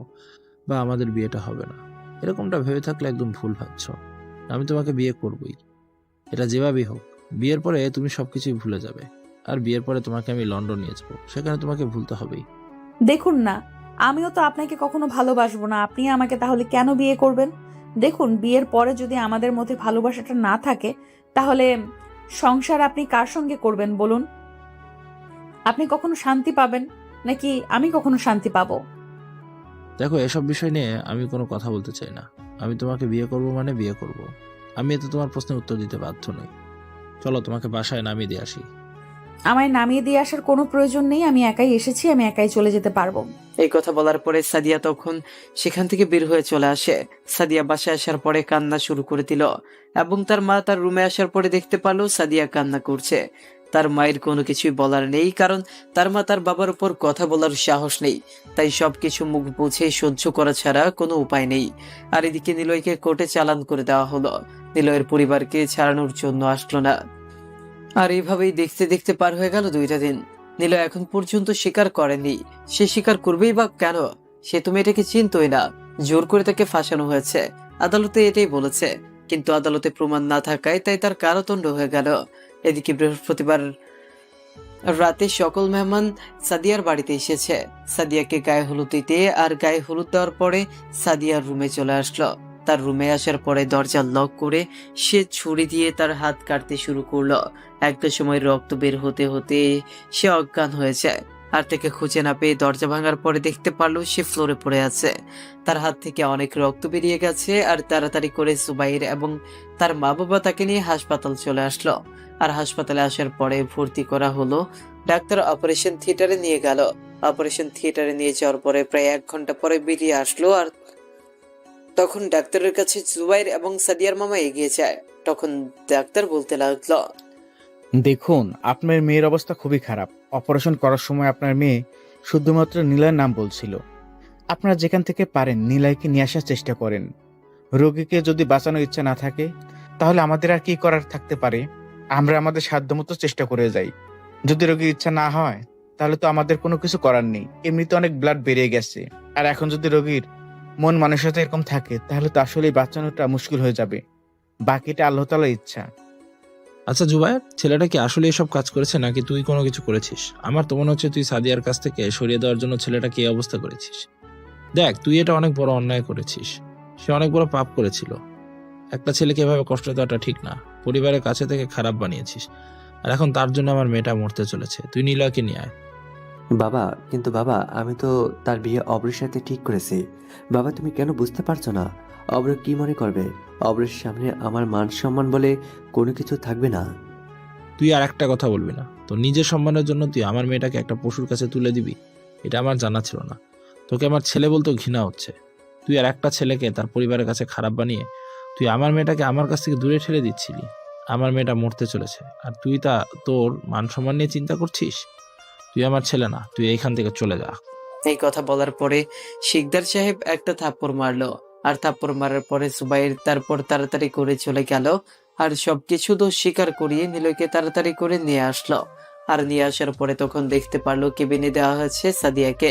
বা আমাদের বিয়েটা হবে না। এরকমটা ভেবে থাকলে একদম ভুল ভাবছো। আমি তোমাকে বিয়ে করবই, এটা যেভাবেই হোক। বিয়ের পরে তুমি সবকিছুই ভুলে যাবে, আর বিয়ের পরে তোমাকে আমি লন্ডন নিয়ে যাবো, সেখানে তোমাকে ভুলতে হবেই। দেখুন না, আমিও তো আপনাকে কখনো ভালোবাসবো না, আপনি আমাকে তাহলে কেন বিয়ে করবেন? দেখুন, বিয়ের পরে যদি আমাদের মধ্যে ভালোবাসাটা না থাকে, তাহলে সংসার আপনি কার সঙ্গে করবেন বলুন? আপনি কখনো শান্তি পাবেন নাকি আমি কখনো শান্তি পাবো? দেখো, এসব বিষয় নিয়ে আমি কোনো কথা বলতে চাই না। আমি তোমাকে বিয়ে করব মানে বিয়ে করব। আমি এতে তোমার প্রশ্নের উত্তর দিতে বাধ্য নই। চলো, তোমাকে বাসায় নামিয়ে দিয়ে আসি। আমায় নামিয়ে দিয়ে আসার কোনো প্রয়োজন নেই, আমি একাই এসেছি, আমি একাই চলে যেতে পারবো। এই কথা বলার পরে সাদিয়া তখন সেখান থেকে বের হয়ে চলে আসে। সাদিয়া বাসায় আসার পরে কান্না শুরু করে দিল, এবং তার মা তার রুমে আসার পরে দেখতে পারলো সাদিয়া কান্না করছে। তার মায়ের কোনো কিছুই বলার নেই, কারণ তার মা তার বাবার উপর কথা বলার সাহস নেই, তাই সবকিছু মুখ বুঝে সহ্য করা ছাড়া কোনো উপায় নেই। আর এদিকে নিলয়কে কোর্টে চালান করে দেওয়া হলো। নিলয়ের পরিবারকে ছাড়ানোর জন্য আসলো না। আর এইভাবেই দেখতে দেখতে পার হয়ে গেল 2টা দিন। নিলয় এখন পর্যন্ত স্বীকার করেনি। সে স্বীকার করবেই বা কেন? সে তুমি এটাকে চিনতই না, জোর করে তাকে ফাঁসানো হয়েছে। আদালতে এটাই বলেছে, কিন্তু আদালতে প্রমাণ না থাকায় তাই তার কারাদণ্ড হয়ে গেল। এদিকে বৃহস্পতিবার রাতে সকল মেহমান সাদিয়ার বাড়িতে এসেছে সাদিয়াকে গায়ে হলুদ দিতে। আর গায়ে হলুদ দেওয়ার পরে সাদিয়ার রুমে চলে আসলো। তার রুমে আসার পরে দরজা লক করে সে ছুরি দিয়ে তার হাত কাটতে শুরু করলো। একটা সময় রক্ত বের হতে হতে সে অজ্ঞান হয়ে যায়। আর তাকে খুঁজে না পেয়ে দরজা ভাঙার পরে দেখতে পারলো সে ফ্লোরে পড়ে আছে। তার হাত থেকে অনেক রক্ত বেরিয়ে গেছে। আর তাড়াতাড়ি করে জুবাইর এবং তার মা বাবা তাকে নিয়ে হাসপাতাল চলে আসলো। আর হাসপাতালে আসার পরে ভর্তি করা হলো। ডাক্তার অপারেশন থিয়েটারে নিয়ে গেল। অপারেশন থিয়েটারে নিয়ে যাওয়ার পরে প্রায় 1 ঘন্টা পরে বেরিয়ে আসলো। আর তখন ডাক্তারের কাছে জুবাইর এবং সাদিয়ার মামা এগিয়ে যায়। তখন ডাক্তার বলতে লাগলো, দেখুন, আপনার মেয়ের অবস্থা খুবই খারাপ। অপারেশন করার সময় আপনার মেয়ে শুধুমাত্র নীলয়ের নাম বলছিল। আপনারা যেখান থেকে পারেন নীলয়কে নিয়ে আসার চেষ্টা করেন। রোগীকে যদি বাঁচানোর ইচ্ছা না থাকে তাহলে আমাদের আর কি করার থাকতে পারে? আমরা আমাদের সাধ্যমতো চেষ্টা করে যাই। যদি রোগীর ইচ্ছা না হয় তাহলে তো আমাদের কোনো কিছু করার নেই। এমনিতে অনেক ব্লাড বেরিয়ে গেছে, আর এখন যদি রোগীর মন মানসিকতা এরকম থাকে তাহলে তো আসলেই বাঁচানোটা মুশকিল হয়ে যাবে। বাকিটা আল্লাহ তাআলার ইচ্ছা। আচ্ছা জুবায়ের, ছেলেটা কি আসলে এসব কাজ করেছে নাকি তুই কোনো কিছু করেছিস? আমার তো মনে হচ্ছে তুই সাদিয়ার কাছ থেকে সরিয়ে দেওয়ার জন্য ছেলেটাকে এই অবস্থা করেছিস। দেখ, তুই এটা অনেক বড় অন্যায় করেছিস। সে অনেক বড় পাপ করেছিল। একটা ছেলেকে এভাবে কষ্ট দেওয়াটা ঠিক না। পরিবারের কাছে থেকে খারাপ বানিয়েছিস। আর এখন তার জন্য আমার মেয়েটা মরতে চলেছে। তুই নীলয়কে নিয়ে আয়। বাবা, কিন্তু বাবা, আমি তো তার বিয়ে অব্রের সাথে ঠিক করেছি। বাবা, তুমি কেন বুঝতে পারছো না? অব্র কি মনে করবে? অব্রের সামনে আমার মান সম্মান বলে কোনো কিছু থাকবে না। তুই আর একটা কথা বলবি না। তো নিজের সম্মানের জন্য তুই আমার মেয়েটাকে একটা পশুর কাছে তুলে দিবি? এটা আমার জানা ছিল না। তোকে আমার ছেলে বলতেও ঘৃণা হচ্ছে। তুই আর একটা ছেলেকে তার পরিবারের কাছে খারাপ বানিয়ে তুই আমার মেয়েটাকে আমার কাছ থেকে দূরে ঠেলে দিচ্ছিলি। আমার মেয়েটা মরতে চলেছে আর তুই তোর মান সম্মান নিয়ে চিন্তা করছিস? তুই আমার ছেলে না, তুই এইখান থেকে চলে যা। এই কথা বলার পরে শিকদার সাহেব একটা থাপ্পড় মারলো। আর থাপ্পড় মারার পরে জুবাইর তারপর তাড়াতাড়ি করে চলে গেল। আর সবকিছু তো স্বীকার করিয়ে নিলয়কে তাড়াতাড়ি করে নিয়ে আসলো। আর নিয়ে আসার পরে তখন দেখতে পারলো কেবিনে দেওয়া হয়েছে সাদিয়াকে।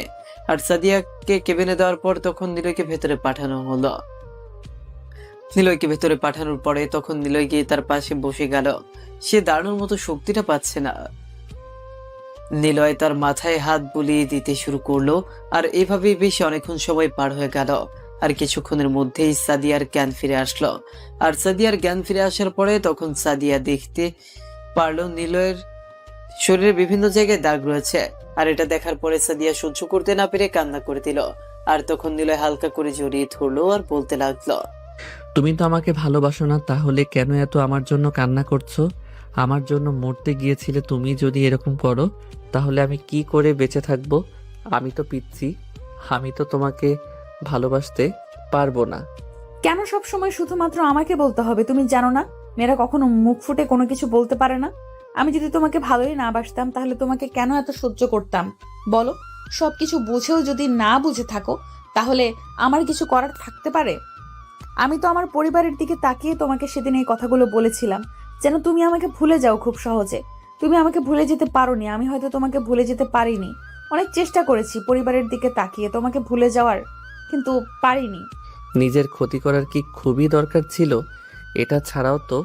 আর সাদিয়াকে কেবিনে দেওয়ার পর তখন নিলয়কে ভেতরে পাঠানো হলো। নিলয়কে ভেতরে পাঠানোর পরে তখন নিলয় গিয়ে তার পাশে বসে গেল। সে দাঁড়ানোর মতো শক্তিটা পাচ্ছে না। নিলয় তার মাথায় হাত বুলিয়ে দিতে শুরু করলো। আর এভাবেই বেশ অনেকক্ষণ সময় পার হয়ে গেল। আর কিছুক্ষণের মধ্যেই সাদিয়ার জ্ঞান ফিরে আসলো। আর সাদিয়ার জ্ঞান ফিরে আসার পরে তখন সাদিয়া দেখতে পারলো নিলয়ের শরীরে বিভিন্ন জায়গায় দাগ রয়েছে। আর এটা দেখার পরে সাদিয়া সহ্য করতে না পেরে কান্না করে দিল। আর তখন নিলয় হালকা করে জড়িয়ে ধরলো আর বলতে লাগলো, তুমি তো আমাকে ভালোবাসো না, তাহলে কেন এত আমার জন্য কান্না করছো? আমার জন্য মরতে গিয়েছিলে। তুমি যদি এরকম করো তাহলে আমি কি করে বেঁচে থাকবো? আমি তো পিচ্ছি, আমি তো তোমাকে ভালোবাসতে পারবো না। কেন সব সময় শুধুমাত্র আমাকে বলতে হবে? তুমি জানো না মেয়েরা কখনো মুখ ফুটে কোনো কিছু বলতে পারে না? আমি যদি তোমাকে ভালোই না বাসতাম তাহলে তোমাকে কেন এত সহ্য করতাম বলো? সবকিছু বুঝেও যদি না বুঝে থাকো তাহলে আমার কিছু করার থাকতে পারে? আমি তো আমার পরিবারের দিকে তাকিয়ে তোমাকে সেদিন এই কথাগুলো বলেছিলাম যেন তুমি আমাকে ভুলে যাও খুব সহজে। তুমি আমাকে ভুলে যেতে পারোনি, আমি হয়তো তোমাকে ভুলে যেতে পারিনি। অনেক চেষ্টা করেছি পরিবারের দিকে তাকিয়ে তোমাকে ভুলে যাওয়ার, কিন্তু পারিনি। নিজের ক্ষতি করার কি খুবই দরকার ছিল? এটা ছাড়াও তো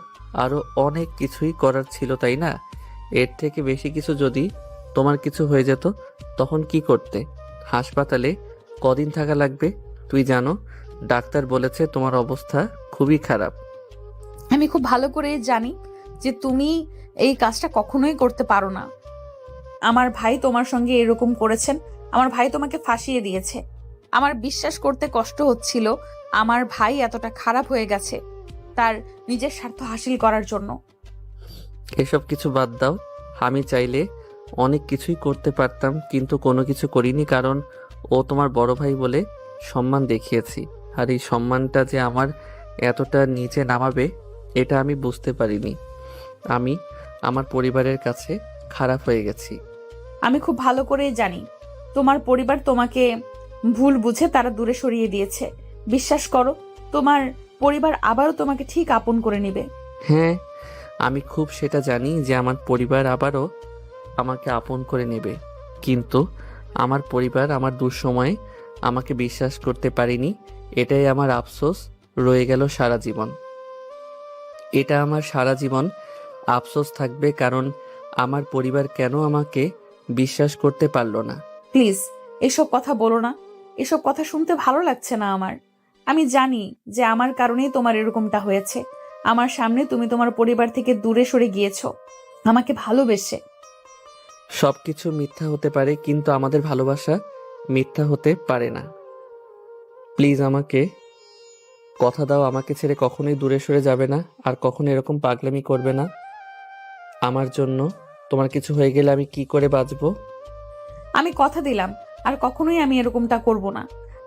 আরো অনেক কিছুই করার ছিল, তাই না? এর থেকে বেশি কিছু যদি তোমার কিছু হয়ে যেত তখন কি করতে? হাসপাতালে কদিন থাকা লাগবে তুই জানো? ডাক্তার বলেছে তোমার অবস্থা খুবই খারাপ। আমি খুব ভালো করে জানি যে তুমি এই কাজটা কখনোই করতে পারো না। আমার ভাই তোমার সঙ্গে এরকম করেছেন। আমার ভাই তোমাকে ফাঁসিয়ে দিয়েছে। আমার বিশ্বাস করতে কষ্ট হচ্ছিল আমার ভাই এতটা খারাপ হয়ে গেছে তার নিজের স্বার্থ হাসিল করার জন্য। এসব কিছু বাদ দাও। আমি চাইলে অনেক কিছুই করতে পারতাম, কিন্তু কোনো কিছু করিনি, কারণ ও তোমার বড় ভাই বলে সম্মান দেখিয়েছি। আর এই সম্মানটা যে আমার এতটা নিচে নামাবে এটা আমি বুঝতে পারিনি। আমি আমার পরিবারের কাছে খারাপ হয়ে গেছি। আমি খুব ভালো করে জানি তোমার পরিবার তোমাকে ভুল বুঝে তারা দূরে সরিয়ে দিয়েছে। বিশ্বাস করো, তোমার পরিবার আবারও তোমাকে ঠিক আপন করে নেবে। হ্যাঁ, আমি খুব সেটা জানি যে আমার পরিবার আবারও আমাকে আপন করে নেবে, কিন্তু আমার পরিবার আমার দুঃসময়ে আমাকে বিশ্বাস করতে পারেনি। এটাই আমার আফসোস রয়ে গেল সারা জীবন। এটা আমার সারা জীবন আফসোস থাকবে, কারণ আমার পরিবার কেন আমাকে বিশ্বাস করতে পারলো না। প্লিজ এসব কথা বলো না। এসব কথা শুনতে ভালো লাগছে না আমার। আমি জানি যে আমার কারণেই তোমার এরকমটা হয়েছে। আমার সামনে তুমি তোমার পরিবার থেকে দূরে সরে গিয়েছো আমাকে ভালোবেসে। সব কিছু মিথ্যা হতে পারে, কিন্তু আমাদের ভালোবাসা মিথ্যা হতে পারে না। প্লিজ আমাকে কথা দাও, আমাকে ছেড়ে কখনোই দূরে সরে যাবে না, আর কখনো এরকম পাগলামি করবে না আমার জন্য। তোমার কিছু হয়ে গেলে আমি কি করে বাঁচবো? আমি কথা দিলাম আর কখনোই আমি এরকমটা করব না।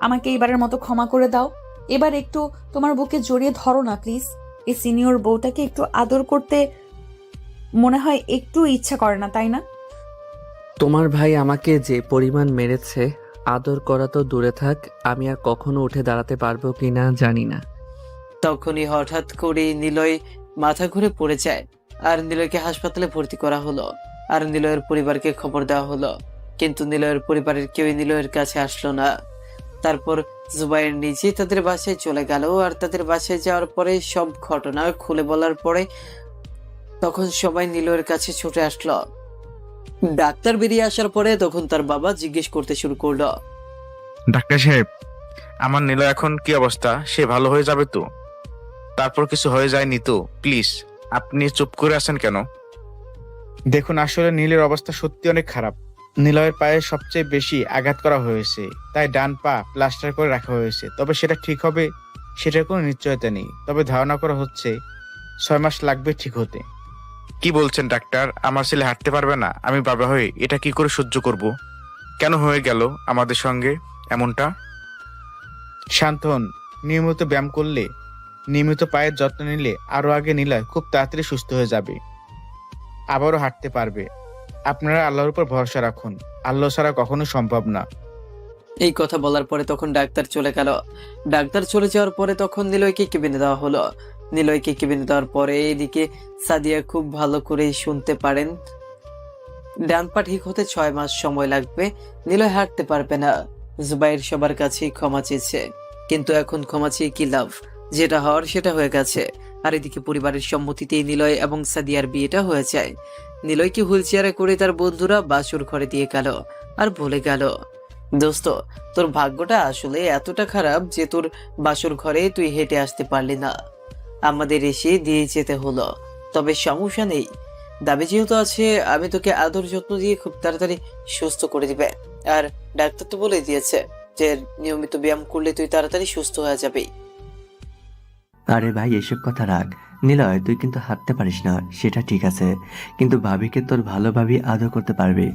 আমাকে এবারের মতো ক্ষমা করে দাও। এবার একটু তোমার বুকে জড়িয়ে ধরো না প্লিজ। এই সিনিয়র বউটাকে একটু আদর করতে মনে হয় একটু ইচ্ছা করে না, তাই না? তোমার ভাই আমাকে যে পরিমাণ মেরেছে, আদর করা তো দূরে থাক, আমি আর কখনো উঠে দাঁড়াতে পারবো কিনা জানি না। তখনই হঠাৎ করে নিলয় মাথা ঘুরে পড়ে যায়, আর নিলয়কে হাসপাতালে ভর্তি করা হলো। আর নিলয়ের পরিবারকে খবর দেওয়া হলো, কিন্তু নিলয়ের পরিবারের কেউই নিলয়ের কাছে আসলো না। তারপর জুবাইর নিজে তাদের বাসায় চলে গেল, আর তাদের বাসায় যাওয়ার পরে সব ঘটনা খুলে বলার পরে তখন সবাই নিলয়ের কাছে ছুটে আসলো। ডাক্তার বেরিয়ে আসার পরে তখন তার বাবা জিজ্ঞেস করতে শুরু করলো, ডাক্তার সাহেব, আমার নিলয় এখন কি অবস্থা? সে ভালো হয়ে যাবে তো? তারপর কিছু হয়ে যায়নি তো? প্লিজ, আপনি চুপ করে আছেন কেন? দেখুন, আসলে নীলের অবস্থা সত্যি অনেক খারাপ। নিলয়ের পায়ে সবচেয়ে বেশি আঘাত করা হয়েছে, তাই ডান পা প্লাস্টার করে রাখা হয়েছে। তবে সেটা ঠিক হবে সেটার কোনো নিশ্চয়তা নেই, তবে ধারণা করা হচ্ছে 6 মাস লাগবে ঠিক হতে। কি বলছেন ডাক্তার? আমার ছেলে হাঁটতে পারবে না? আমি বাবা হয়ে এটা কি করে সহ্য করব? কেন হয়ে গেল আমাদের সঙ্গে এমনটা? শান্ত হন। নিয়মিত ব্যায়াম করলে, নিয়মিত পায়ের যত্ন নিলে আরো আগে নিলয় খুব তাড়াতাড়ি সুস্থ হয়ে যাবে, আবারও হাঁটতে পারবে। আপনারা আল্লাহর উপর ভরসা রাখুন, আল্লাহ ছাড়া কখনো সম্ভব না। এই কথা বলার পরে তখন ডাক্তার চলে গেল। ডাক্তার চলে যাওয়ার পরে তখন নিলয়কে কেবিনে দেওয়া হলো। নিলয়কে কেবিনে দেওয়ার পরে এদিকে সাদিয়া খুব ভালো করে শুনতে পারেন, ডান পা ঠিক হতে 6 মাস সময় লাগবে, নিলয় হাঁটতে পারবে না। জুবাইর সবার কাছেই ক্ষমা চেয়েছে, কিন্তু এখন ক্ষমা চেয়ে কি লাভ? যেটা হওয়ার সেটা হয়ে গেছে। আর এদিকে পরিবারের সম্মতিতেই নিলয় এবং সাদিয়ার বিয়েটা হয়ে যায়। নিলয়কে হুইল চেয়ারে করে তার বন্ধুরা বাসুর ঘরে দিয়ে গেল, আর বলে গেল, দোস্ত, তোর ভাগ্যটা আসলে এতটা খারাপ যে তোর বাসুর ঘরে তুই হেঁটে আসতে পারলি না, আমাদের এসে দিয়ে যেতে হলো। তবে সমস্যা নেই, দাবি যেহেতু আছে, আমি তোকে আদর যত্ন দিয়ে খুব তাড়াতাড়ি সুস্থ করে দিবে। আর ডাক্তার তো বলে দিয়েছে যে নিয়মিত ব্যায়াম করলে তুই তাড়াতাড়ি সুস্থ হয়ে যাবে। আরে ভাই, এসব কথা রাখ। নিলয়, তুই কিন্তু হাঁটতে পারিস না, সেটা ঠিক আছে, কিন্তু ভাবিকে তোর ভালোভাবেই আদর করতে পারবি।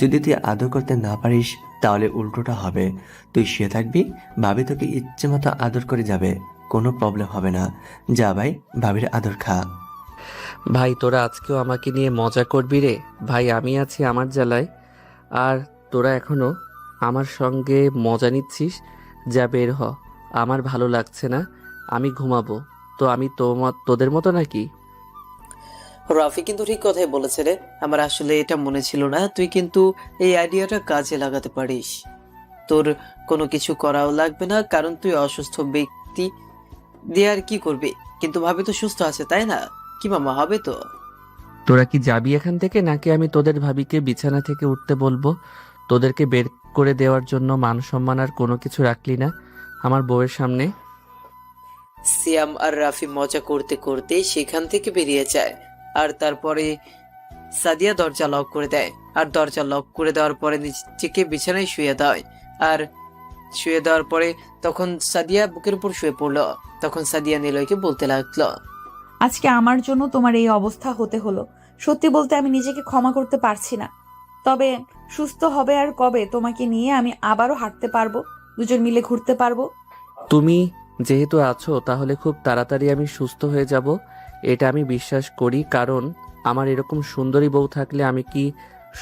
যদি তুই আদর করতে না পারিস তাহলে উল্টোটা হবে। তুই শুয়ে থাকবি, ভাবি তোকে ইচ্ছে মতো আদর করে যাবে, কোনো প্রবলেম হবে না। যা ভাই, ভাবির আদর খা। ভাই তোরা আজকেও আমাকে নিয়ে মজা করবি রে? ভাই আমি আছি আমার জ্বালায়, আর তোরা এখনো আমার সঙ্গে মজা নিচ্ছিস? যা বের হ, আমার ভালো লাগছে না, আমি ঘুমাবো। তো আমি তোদের মতো নাকি? রাফি কিন্তু ঠিক কথাই বলেছে রে, আমার আসলে এটা মনে ছিল না। তুই কিন্তু এই আইডিয়াটা কাজে লাগাতে পারিস। তোর কোনো কিছু করাও লাগবে না, কারণ তুই অসুস্থ ব্যক্তি দিয়ে আর কি করবি। কিন্তু ভাবি তো সুস্থ আছে, তাই না? কি মামা, হবে তো? তোরা কি যাবি এখান থেকে, নাকি আমি তোদের ভাবিকে বিছানা থেকে উঠতে বলবো? তোদেরকে বের করে দেওয়ার জন্য মান সম্মান আর কোনো কিছু রাখলি না আমার বউয়ের সামনে। সিয়াম আর রাফি মজা করতে করতে সেখান থেকে বেরিয়ে যায়। আর তারপরে সাদিয়া দরজা লক করে দেয়, আর দরজা লক করে দেওয়ার পরে নিজেকে বিছানায় শুয়ে দেয়। আর শুয়ে দেওয়ার পরে তখন সাদিয়া বুকের উপর শুয়ে পড়লো। তখন সাদিয়া নিলয়কে বলতে লাগলো, আজকে আমার জন্য তোমার এই অবস্থা হতে হলো। সত্যি বলতে আমি নিজেকে ক্ষমা করতে পারছি না। তবে সুস্থ হবে আর কবে তোমাকে নিয়ে আমি আবারও হাঁটতে পারবো, দুজন মিলে ঘুরতে পারবো। তুমি যেহেতু আছো তাহলে খুব তাড়াতাড়ি আমি সুস্থ হয়ে যাব, এটা আমি বিশ্বাস করি। কারণ আমার এরকম সুন্দরী বউ থাকলে আমি কি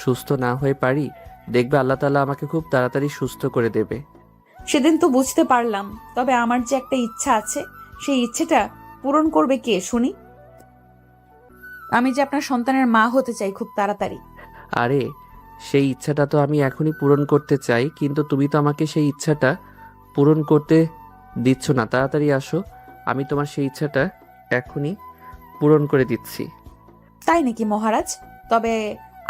সুস্থ না হয়ে পারি? দেখবে আল্লাহ তাআলা আমাকে খুব তাড়াতাড়ি সুস্থ করে দেবে। সেদিন তো বুঝতে পারলাম, তবে আমার যে একটা ইচ্ছা আছে, সেই ইচ্ছেটা পূরণ করবে কে শুনি? আমি যে আপনার সন্তানের মা হতে চাই খুব তাড়াতাড়ি। আরে সেই ইচ্ছাটা তো আমি এখনই পূরণ করতে চাই, কিন্তু তুমি তো আমাকে সেই ইচ্ছাটা পূরণ করতে দিচ্ছ না। তাড়াতাড়ি আসো, আমি তোমার সেই ইচ্ছাটা এখনই পূরণ করে দিচ্ছি। তাই নাকি মহারাজ? তবে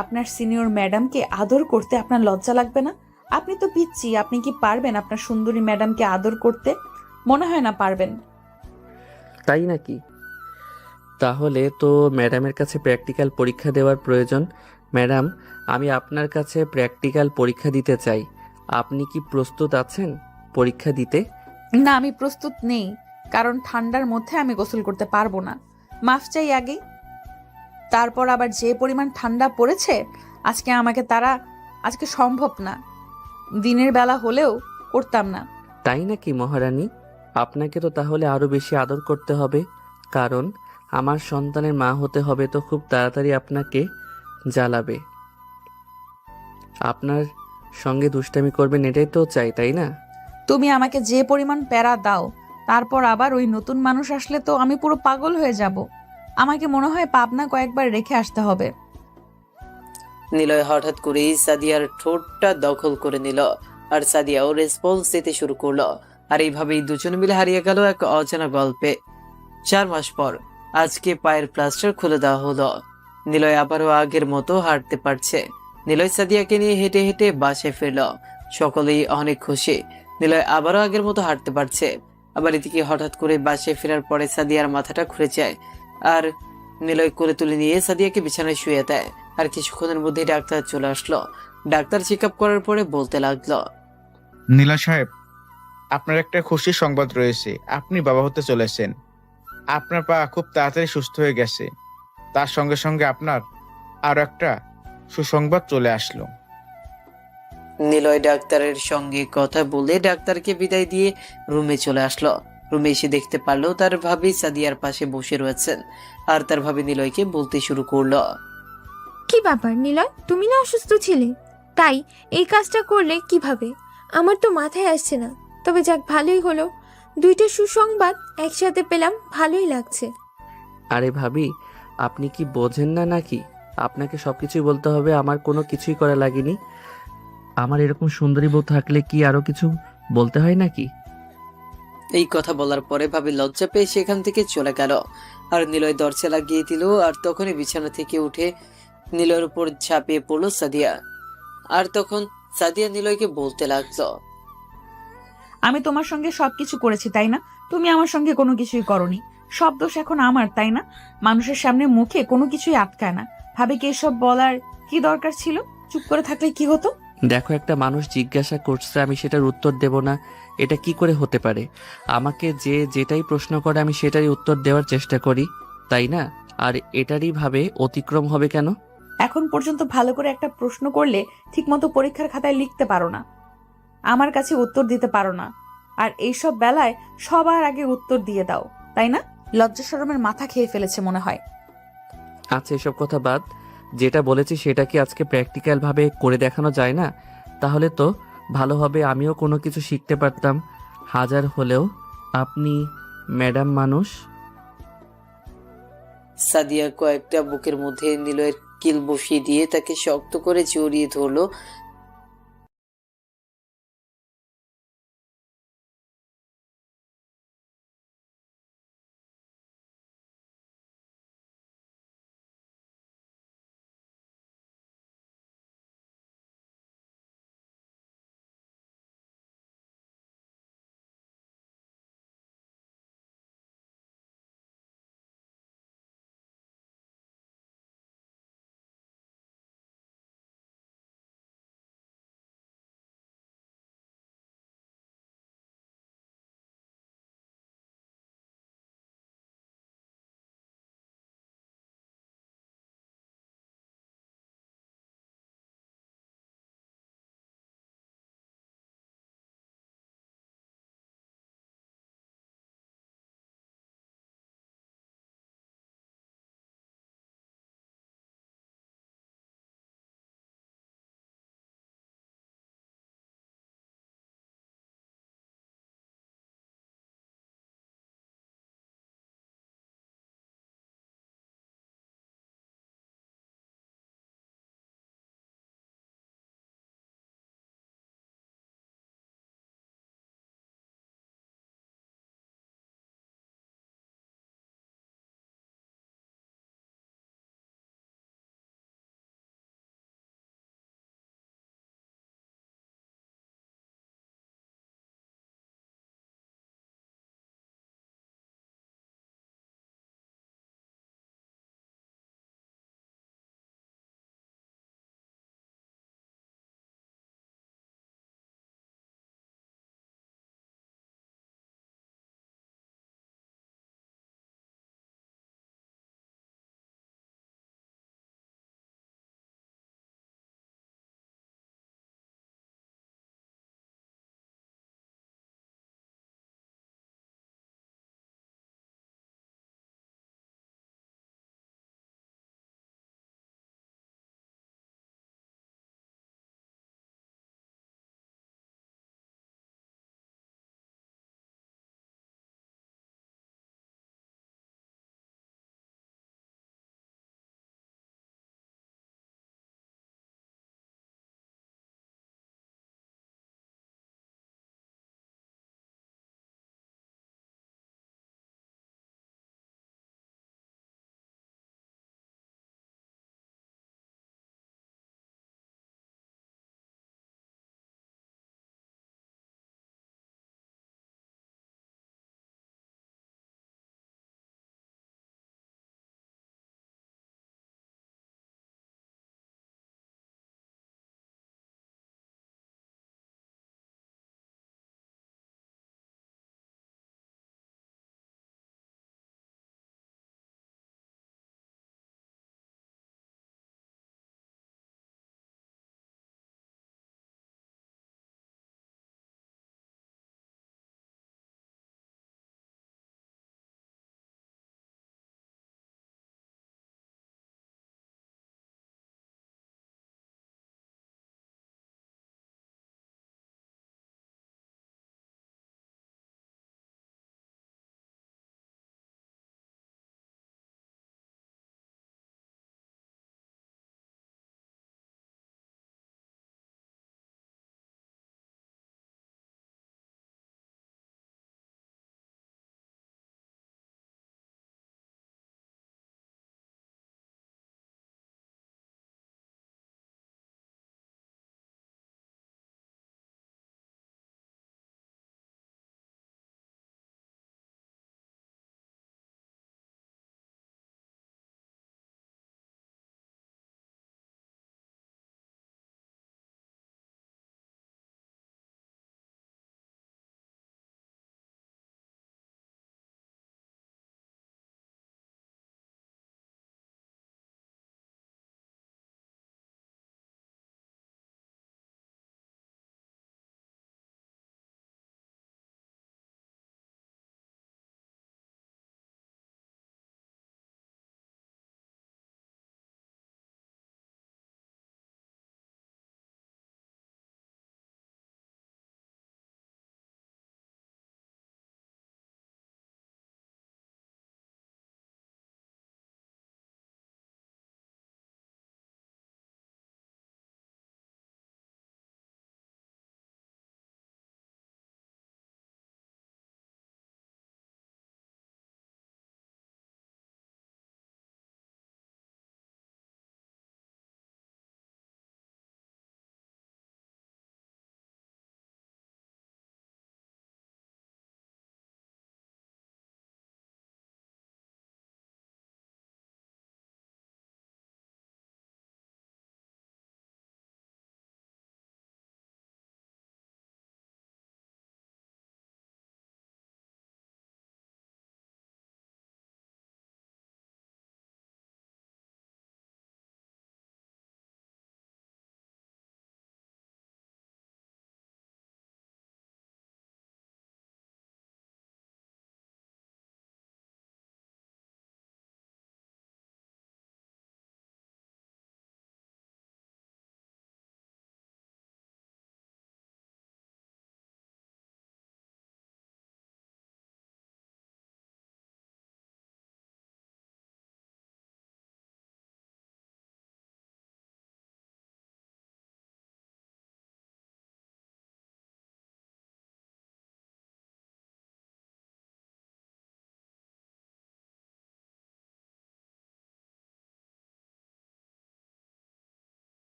আপনার সিনিয়র ম্যাডামকে আদর করতে আপনার লজ্জা লাগবে না? আপনি তো পিচ্ছি, আপনি কি পারবেন আপনার সুন্দরী ম্যাডামকে আদর করতে? মনে হয় না পারবেন। তাই নাকি? তাহলে তো ম্যাডামের কাছে প্র্যাকটিক্যাল পরীক্ষা দেওয়ার প্রয়োজন। ম্যাডাম, আমি আপনার কাছে প্র্যাকটিক্যাল পরীক্ষা দিতে চাই। আপনি কি প্রস্তুত আছেন পরীক্ষা দিতে? না, আমি প্রস্তুত নেই, কারণ ঠান্ডার মধ্যে আমি গোসল করতে পারবো না। মাফ চাই আগে। তারপর আবার যে পরিমাণ ঠান্ডা পড়েছে আজকে সম্ভব না। দিনের বেলা হলেও করতাম না। তাই নাকি মহারানী? আপনাকে তো তাহলে আরো বেশি আদর করতে হবে, কারণ আমার সন্তানের মা হতে হবে তো খুব তাড়াতাড়ি আপনাকে জ্বালাবে। আপনার সঙ্গে দুষ্টামি করবেন এটাই তো চাই, তাই না? তুমি আমাকে যে পরিমাণ প্যারা দাও, তারপর আবার ওই নতুন মানুষ আসলে তো আমি পুরো পাগল হয়ে যাব। আমাকে মনে হয় পাবনা কয়েকবার রেখে আসতে হবে। নিলয় হঠাৎ করেই সাদিয়ার ঠোঁটটা দখল করে নিল, আর সাদিয়াও রেসপন্স দিতে শুরু করলো। আর এইভাবেই দুজন মিলে হারিয়ে গেল এক অজানা গল্পে। 4 মাস পর আজকে পায়ের প্লাস্টার খুলে দেওয়া হলো। নিলয় আবারও আগের মতো হাঁটতে পারছে। নিলয় সাদিয়াকে নিয়ে হেঁটে হেঁটে বাসায় ফিরল। সকলেই অনেক খুশি, নিলয় আবারও আগের মতো হাঁটতে পারছে। আবার এদিকে হঠাৎ করে বাসায় ফেরার পরে সাদিয়ার মাথাটা ঘুরে যায়, আর নিলয় কোলে তুলে নিয়ে সাদিয়াকে বিছানায় শুয়ে দেয়। আর কিছুক্ষণের মধ্যেই ডাক্তার চলে আসলো। ডাক্তার চেক আপ করার পরে বলতে লাগলো, নীলা সাহেব, আপনার একটা খুশির সংবাদ রয়েছে। আপনি বাবা হতে চলেছেন। আপনার পা খুব তাড়াতাড়ি সুস্থ হয়ে গেছে। তার সঙ্গে সঙ্গে আপনার আরো একটা সুসংবাদ চলে আসলো। নিলয় ডাক্তারের সঙ্গে কথা বলে ডাক্তারকে বিদায় দিয়ে রুমে চলে আসলো। রুমে এসে দেখতে পারলো তার ভাবি সাদিয়ার পাশে বসে রয়েছেন, আর তার ভাবি নিলয়কে বলতে শুরু করলো, কি ব্যাপার নিলয়, তুমি না অসুস্থ ছিলে? তাই এই কাজটা করলে কিভাবে? আমার তো মাথায় আসছে না। তবে যাক, ভালোই হলো, 2টা সুসংবাদ একসাথে পেলাম, ভালোই লাগছে। আরে ভাবি, আপনি কি বোঝেন না নাকি? আপনাকে সবকিছুই বলতে হবে, আমার কোনো কিছুই করা লাগেনি। আমার এরকম সুন্দরী বউ থাকলে কি আরো কিছু বলতে হয় নাকি? এই কথা বলার পরে ভাবি লজ্জা পেয়ে সেখান থেকে চলে গেল। আর নিলয় দরজা লাগিয়ে দিল। আর তখনই বিছানা থেকে উঠে নিলয়ের উপর ঝাঁপিয়ে পড়লো সাদিয়া। আর তখন সাদিয়া নিলয়কে বলতে লাগলো, আমি তোমার সঙ্গে সবকিছু করেছি, তাই না? তুমি আমার সঙ্গে কোনো কিছুই করনি। সব দোষ এখন আমার, তাই না? মানুষের সামনে মুখে কোনো কিছুই আটকায় না। ভাবে কি এসব বলার কি দরকার ছিল? চুপ করে থাকলে কি হতো? দেখো, একটা মানুষ জিজ্ঞাসা করছে, আমি সেটার উত্তর দেব না, এটা কি করে হতে পারে? আমাকে যে যেটাই প্রশ্ন করে আমি সেটারই উত্তর দেওয়ার চেষ্টা করি, তাই না? আর এটারই ভাবে অতিক্রম হবে কেন? এখন পর্যন্ত ভালো করে একটা প্রশ্ন করলে ঠিকমতো পরীক্ষার খাতায় লিখতে পারো না, আমার কাছে উত্তর দিতে পারো না, আর এইসব বেলায় সবার আগে উত্তর দিয়ে দাও, তাই না? লজ্জা শরমের মাথা খেয়ে ফেলেছে মনে হয়। আচ্ছা, এসব কথা বাদ। যেটা বলেছি সেটা কি আজকে প্র্যাকটিক্যাল ভাবে করে দেখানো যায় না? তাহলে তো ভালো হবে, আমিও কোনো কিছু শিখতে পারতাম। হাজার হলেও আপনি ম্যাডাম মানুষ। সাদিয়া কয়েকটা বুকের মধ্যে নিলয়ের কিল বসিয়ে দিয়ে তাকে শক্ত করে জড়িয়ে ধরলো।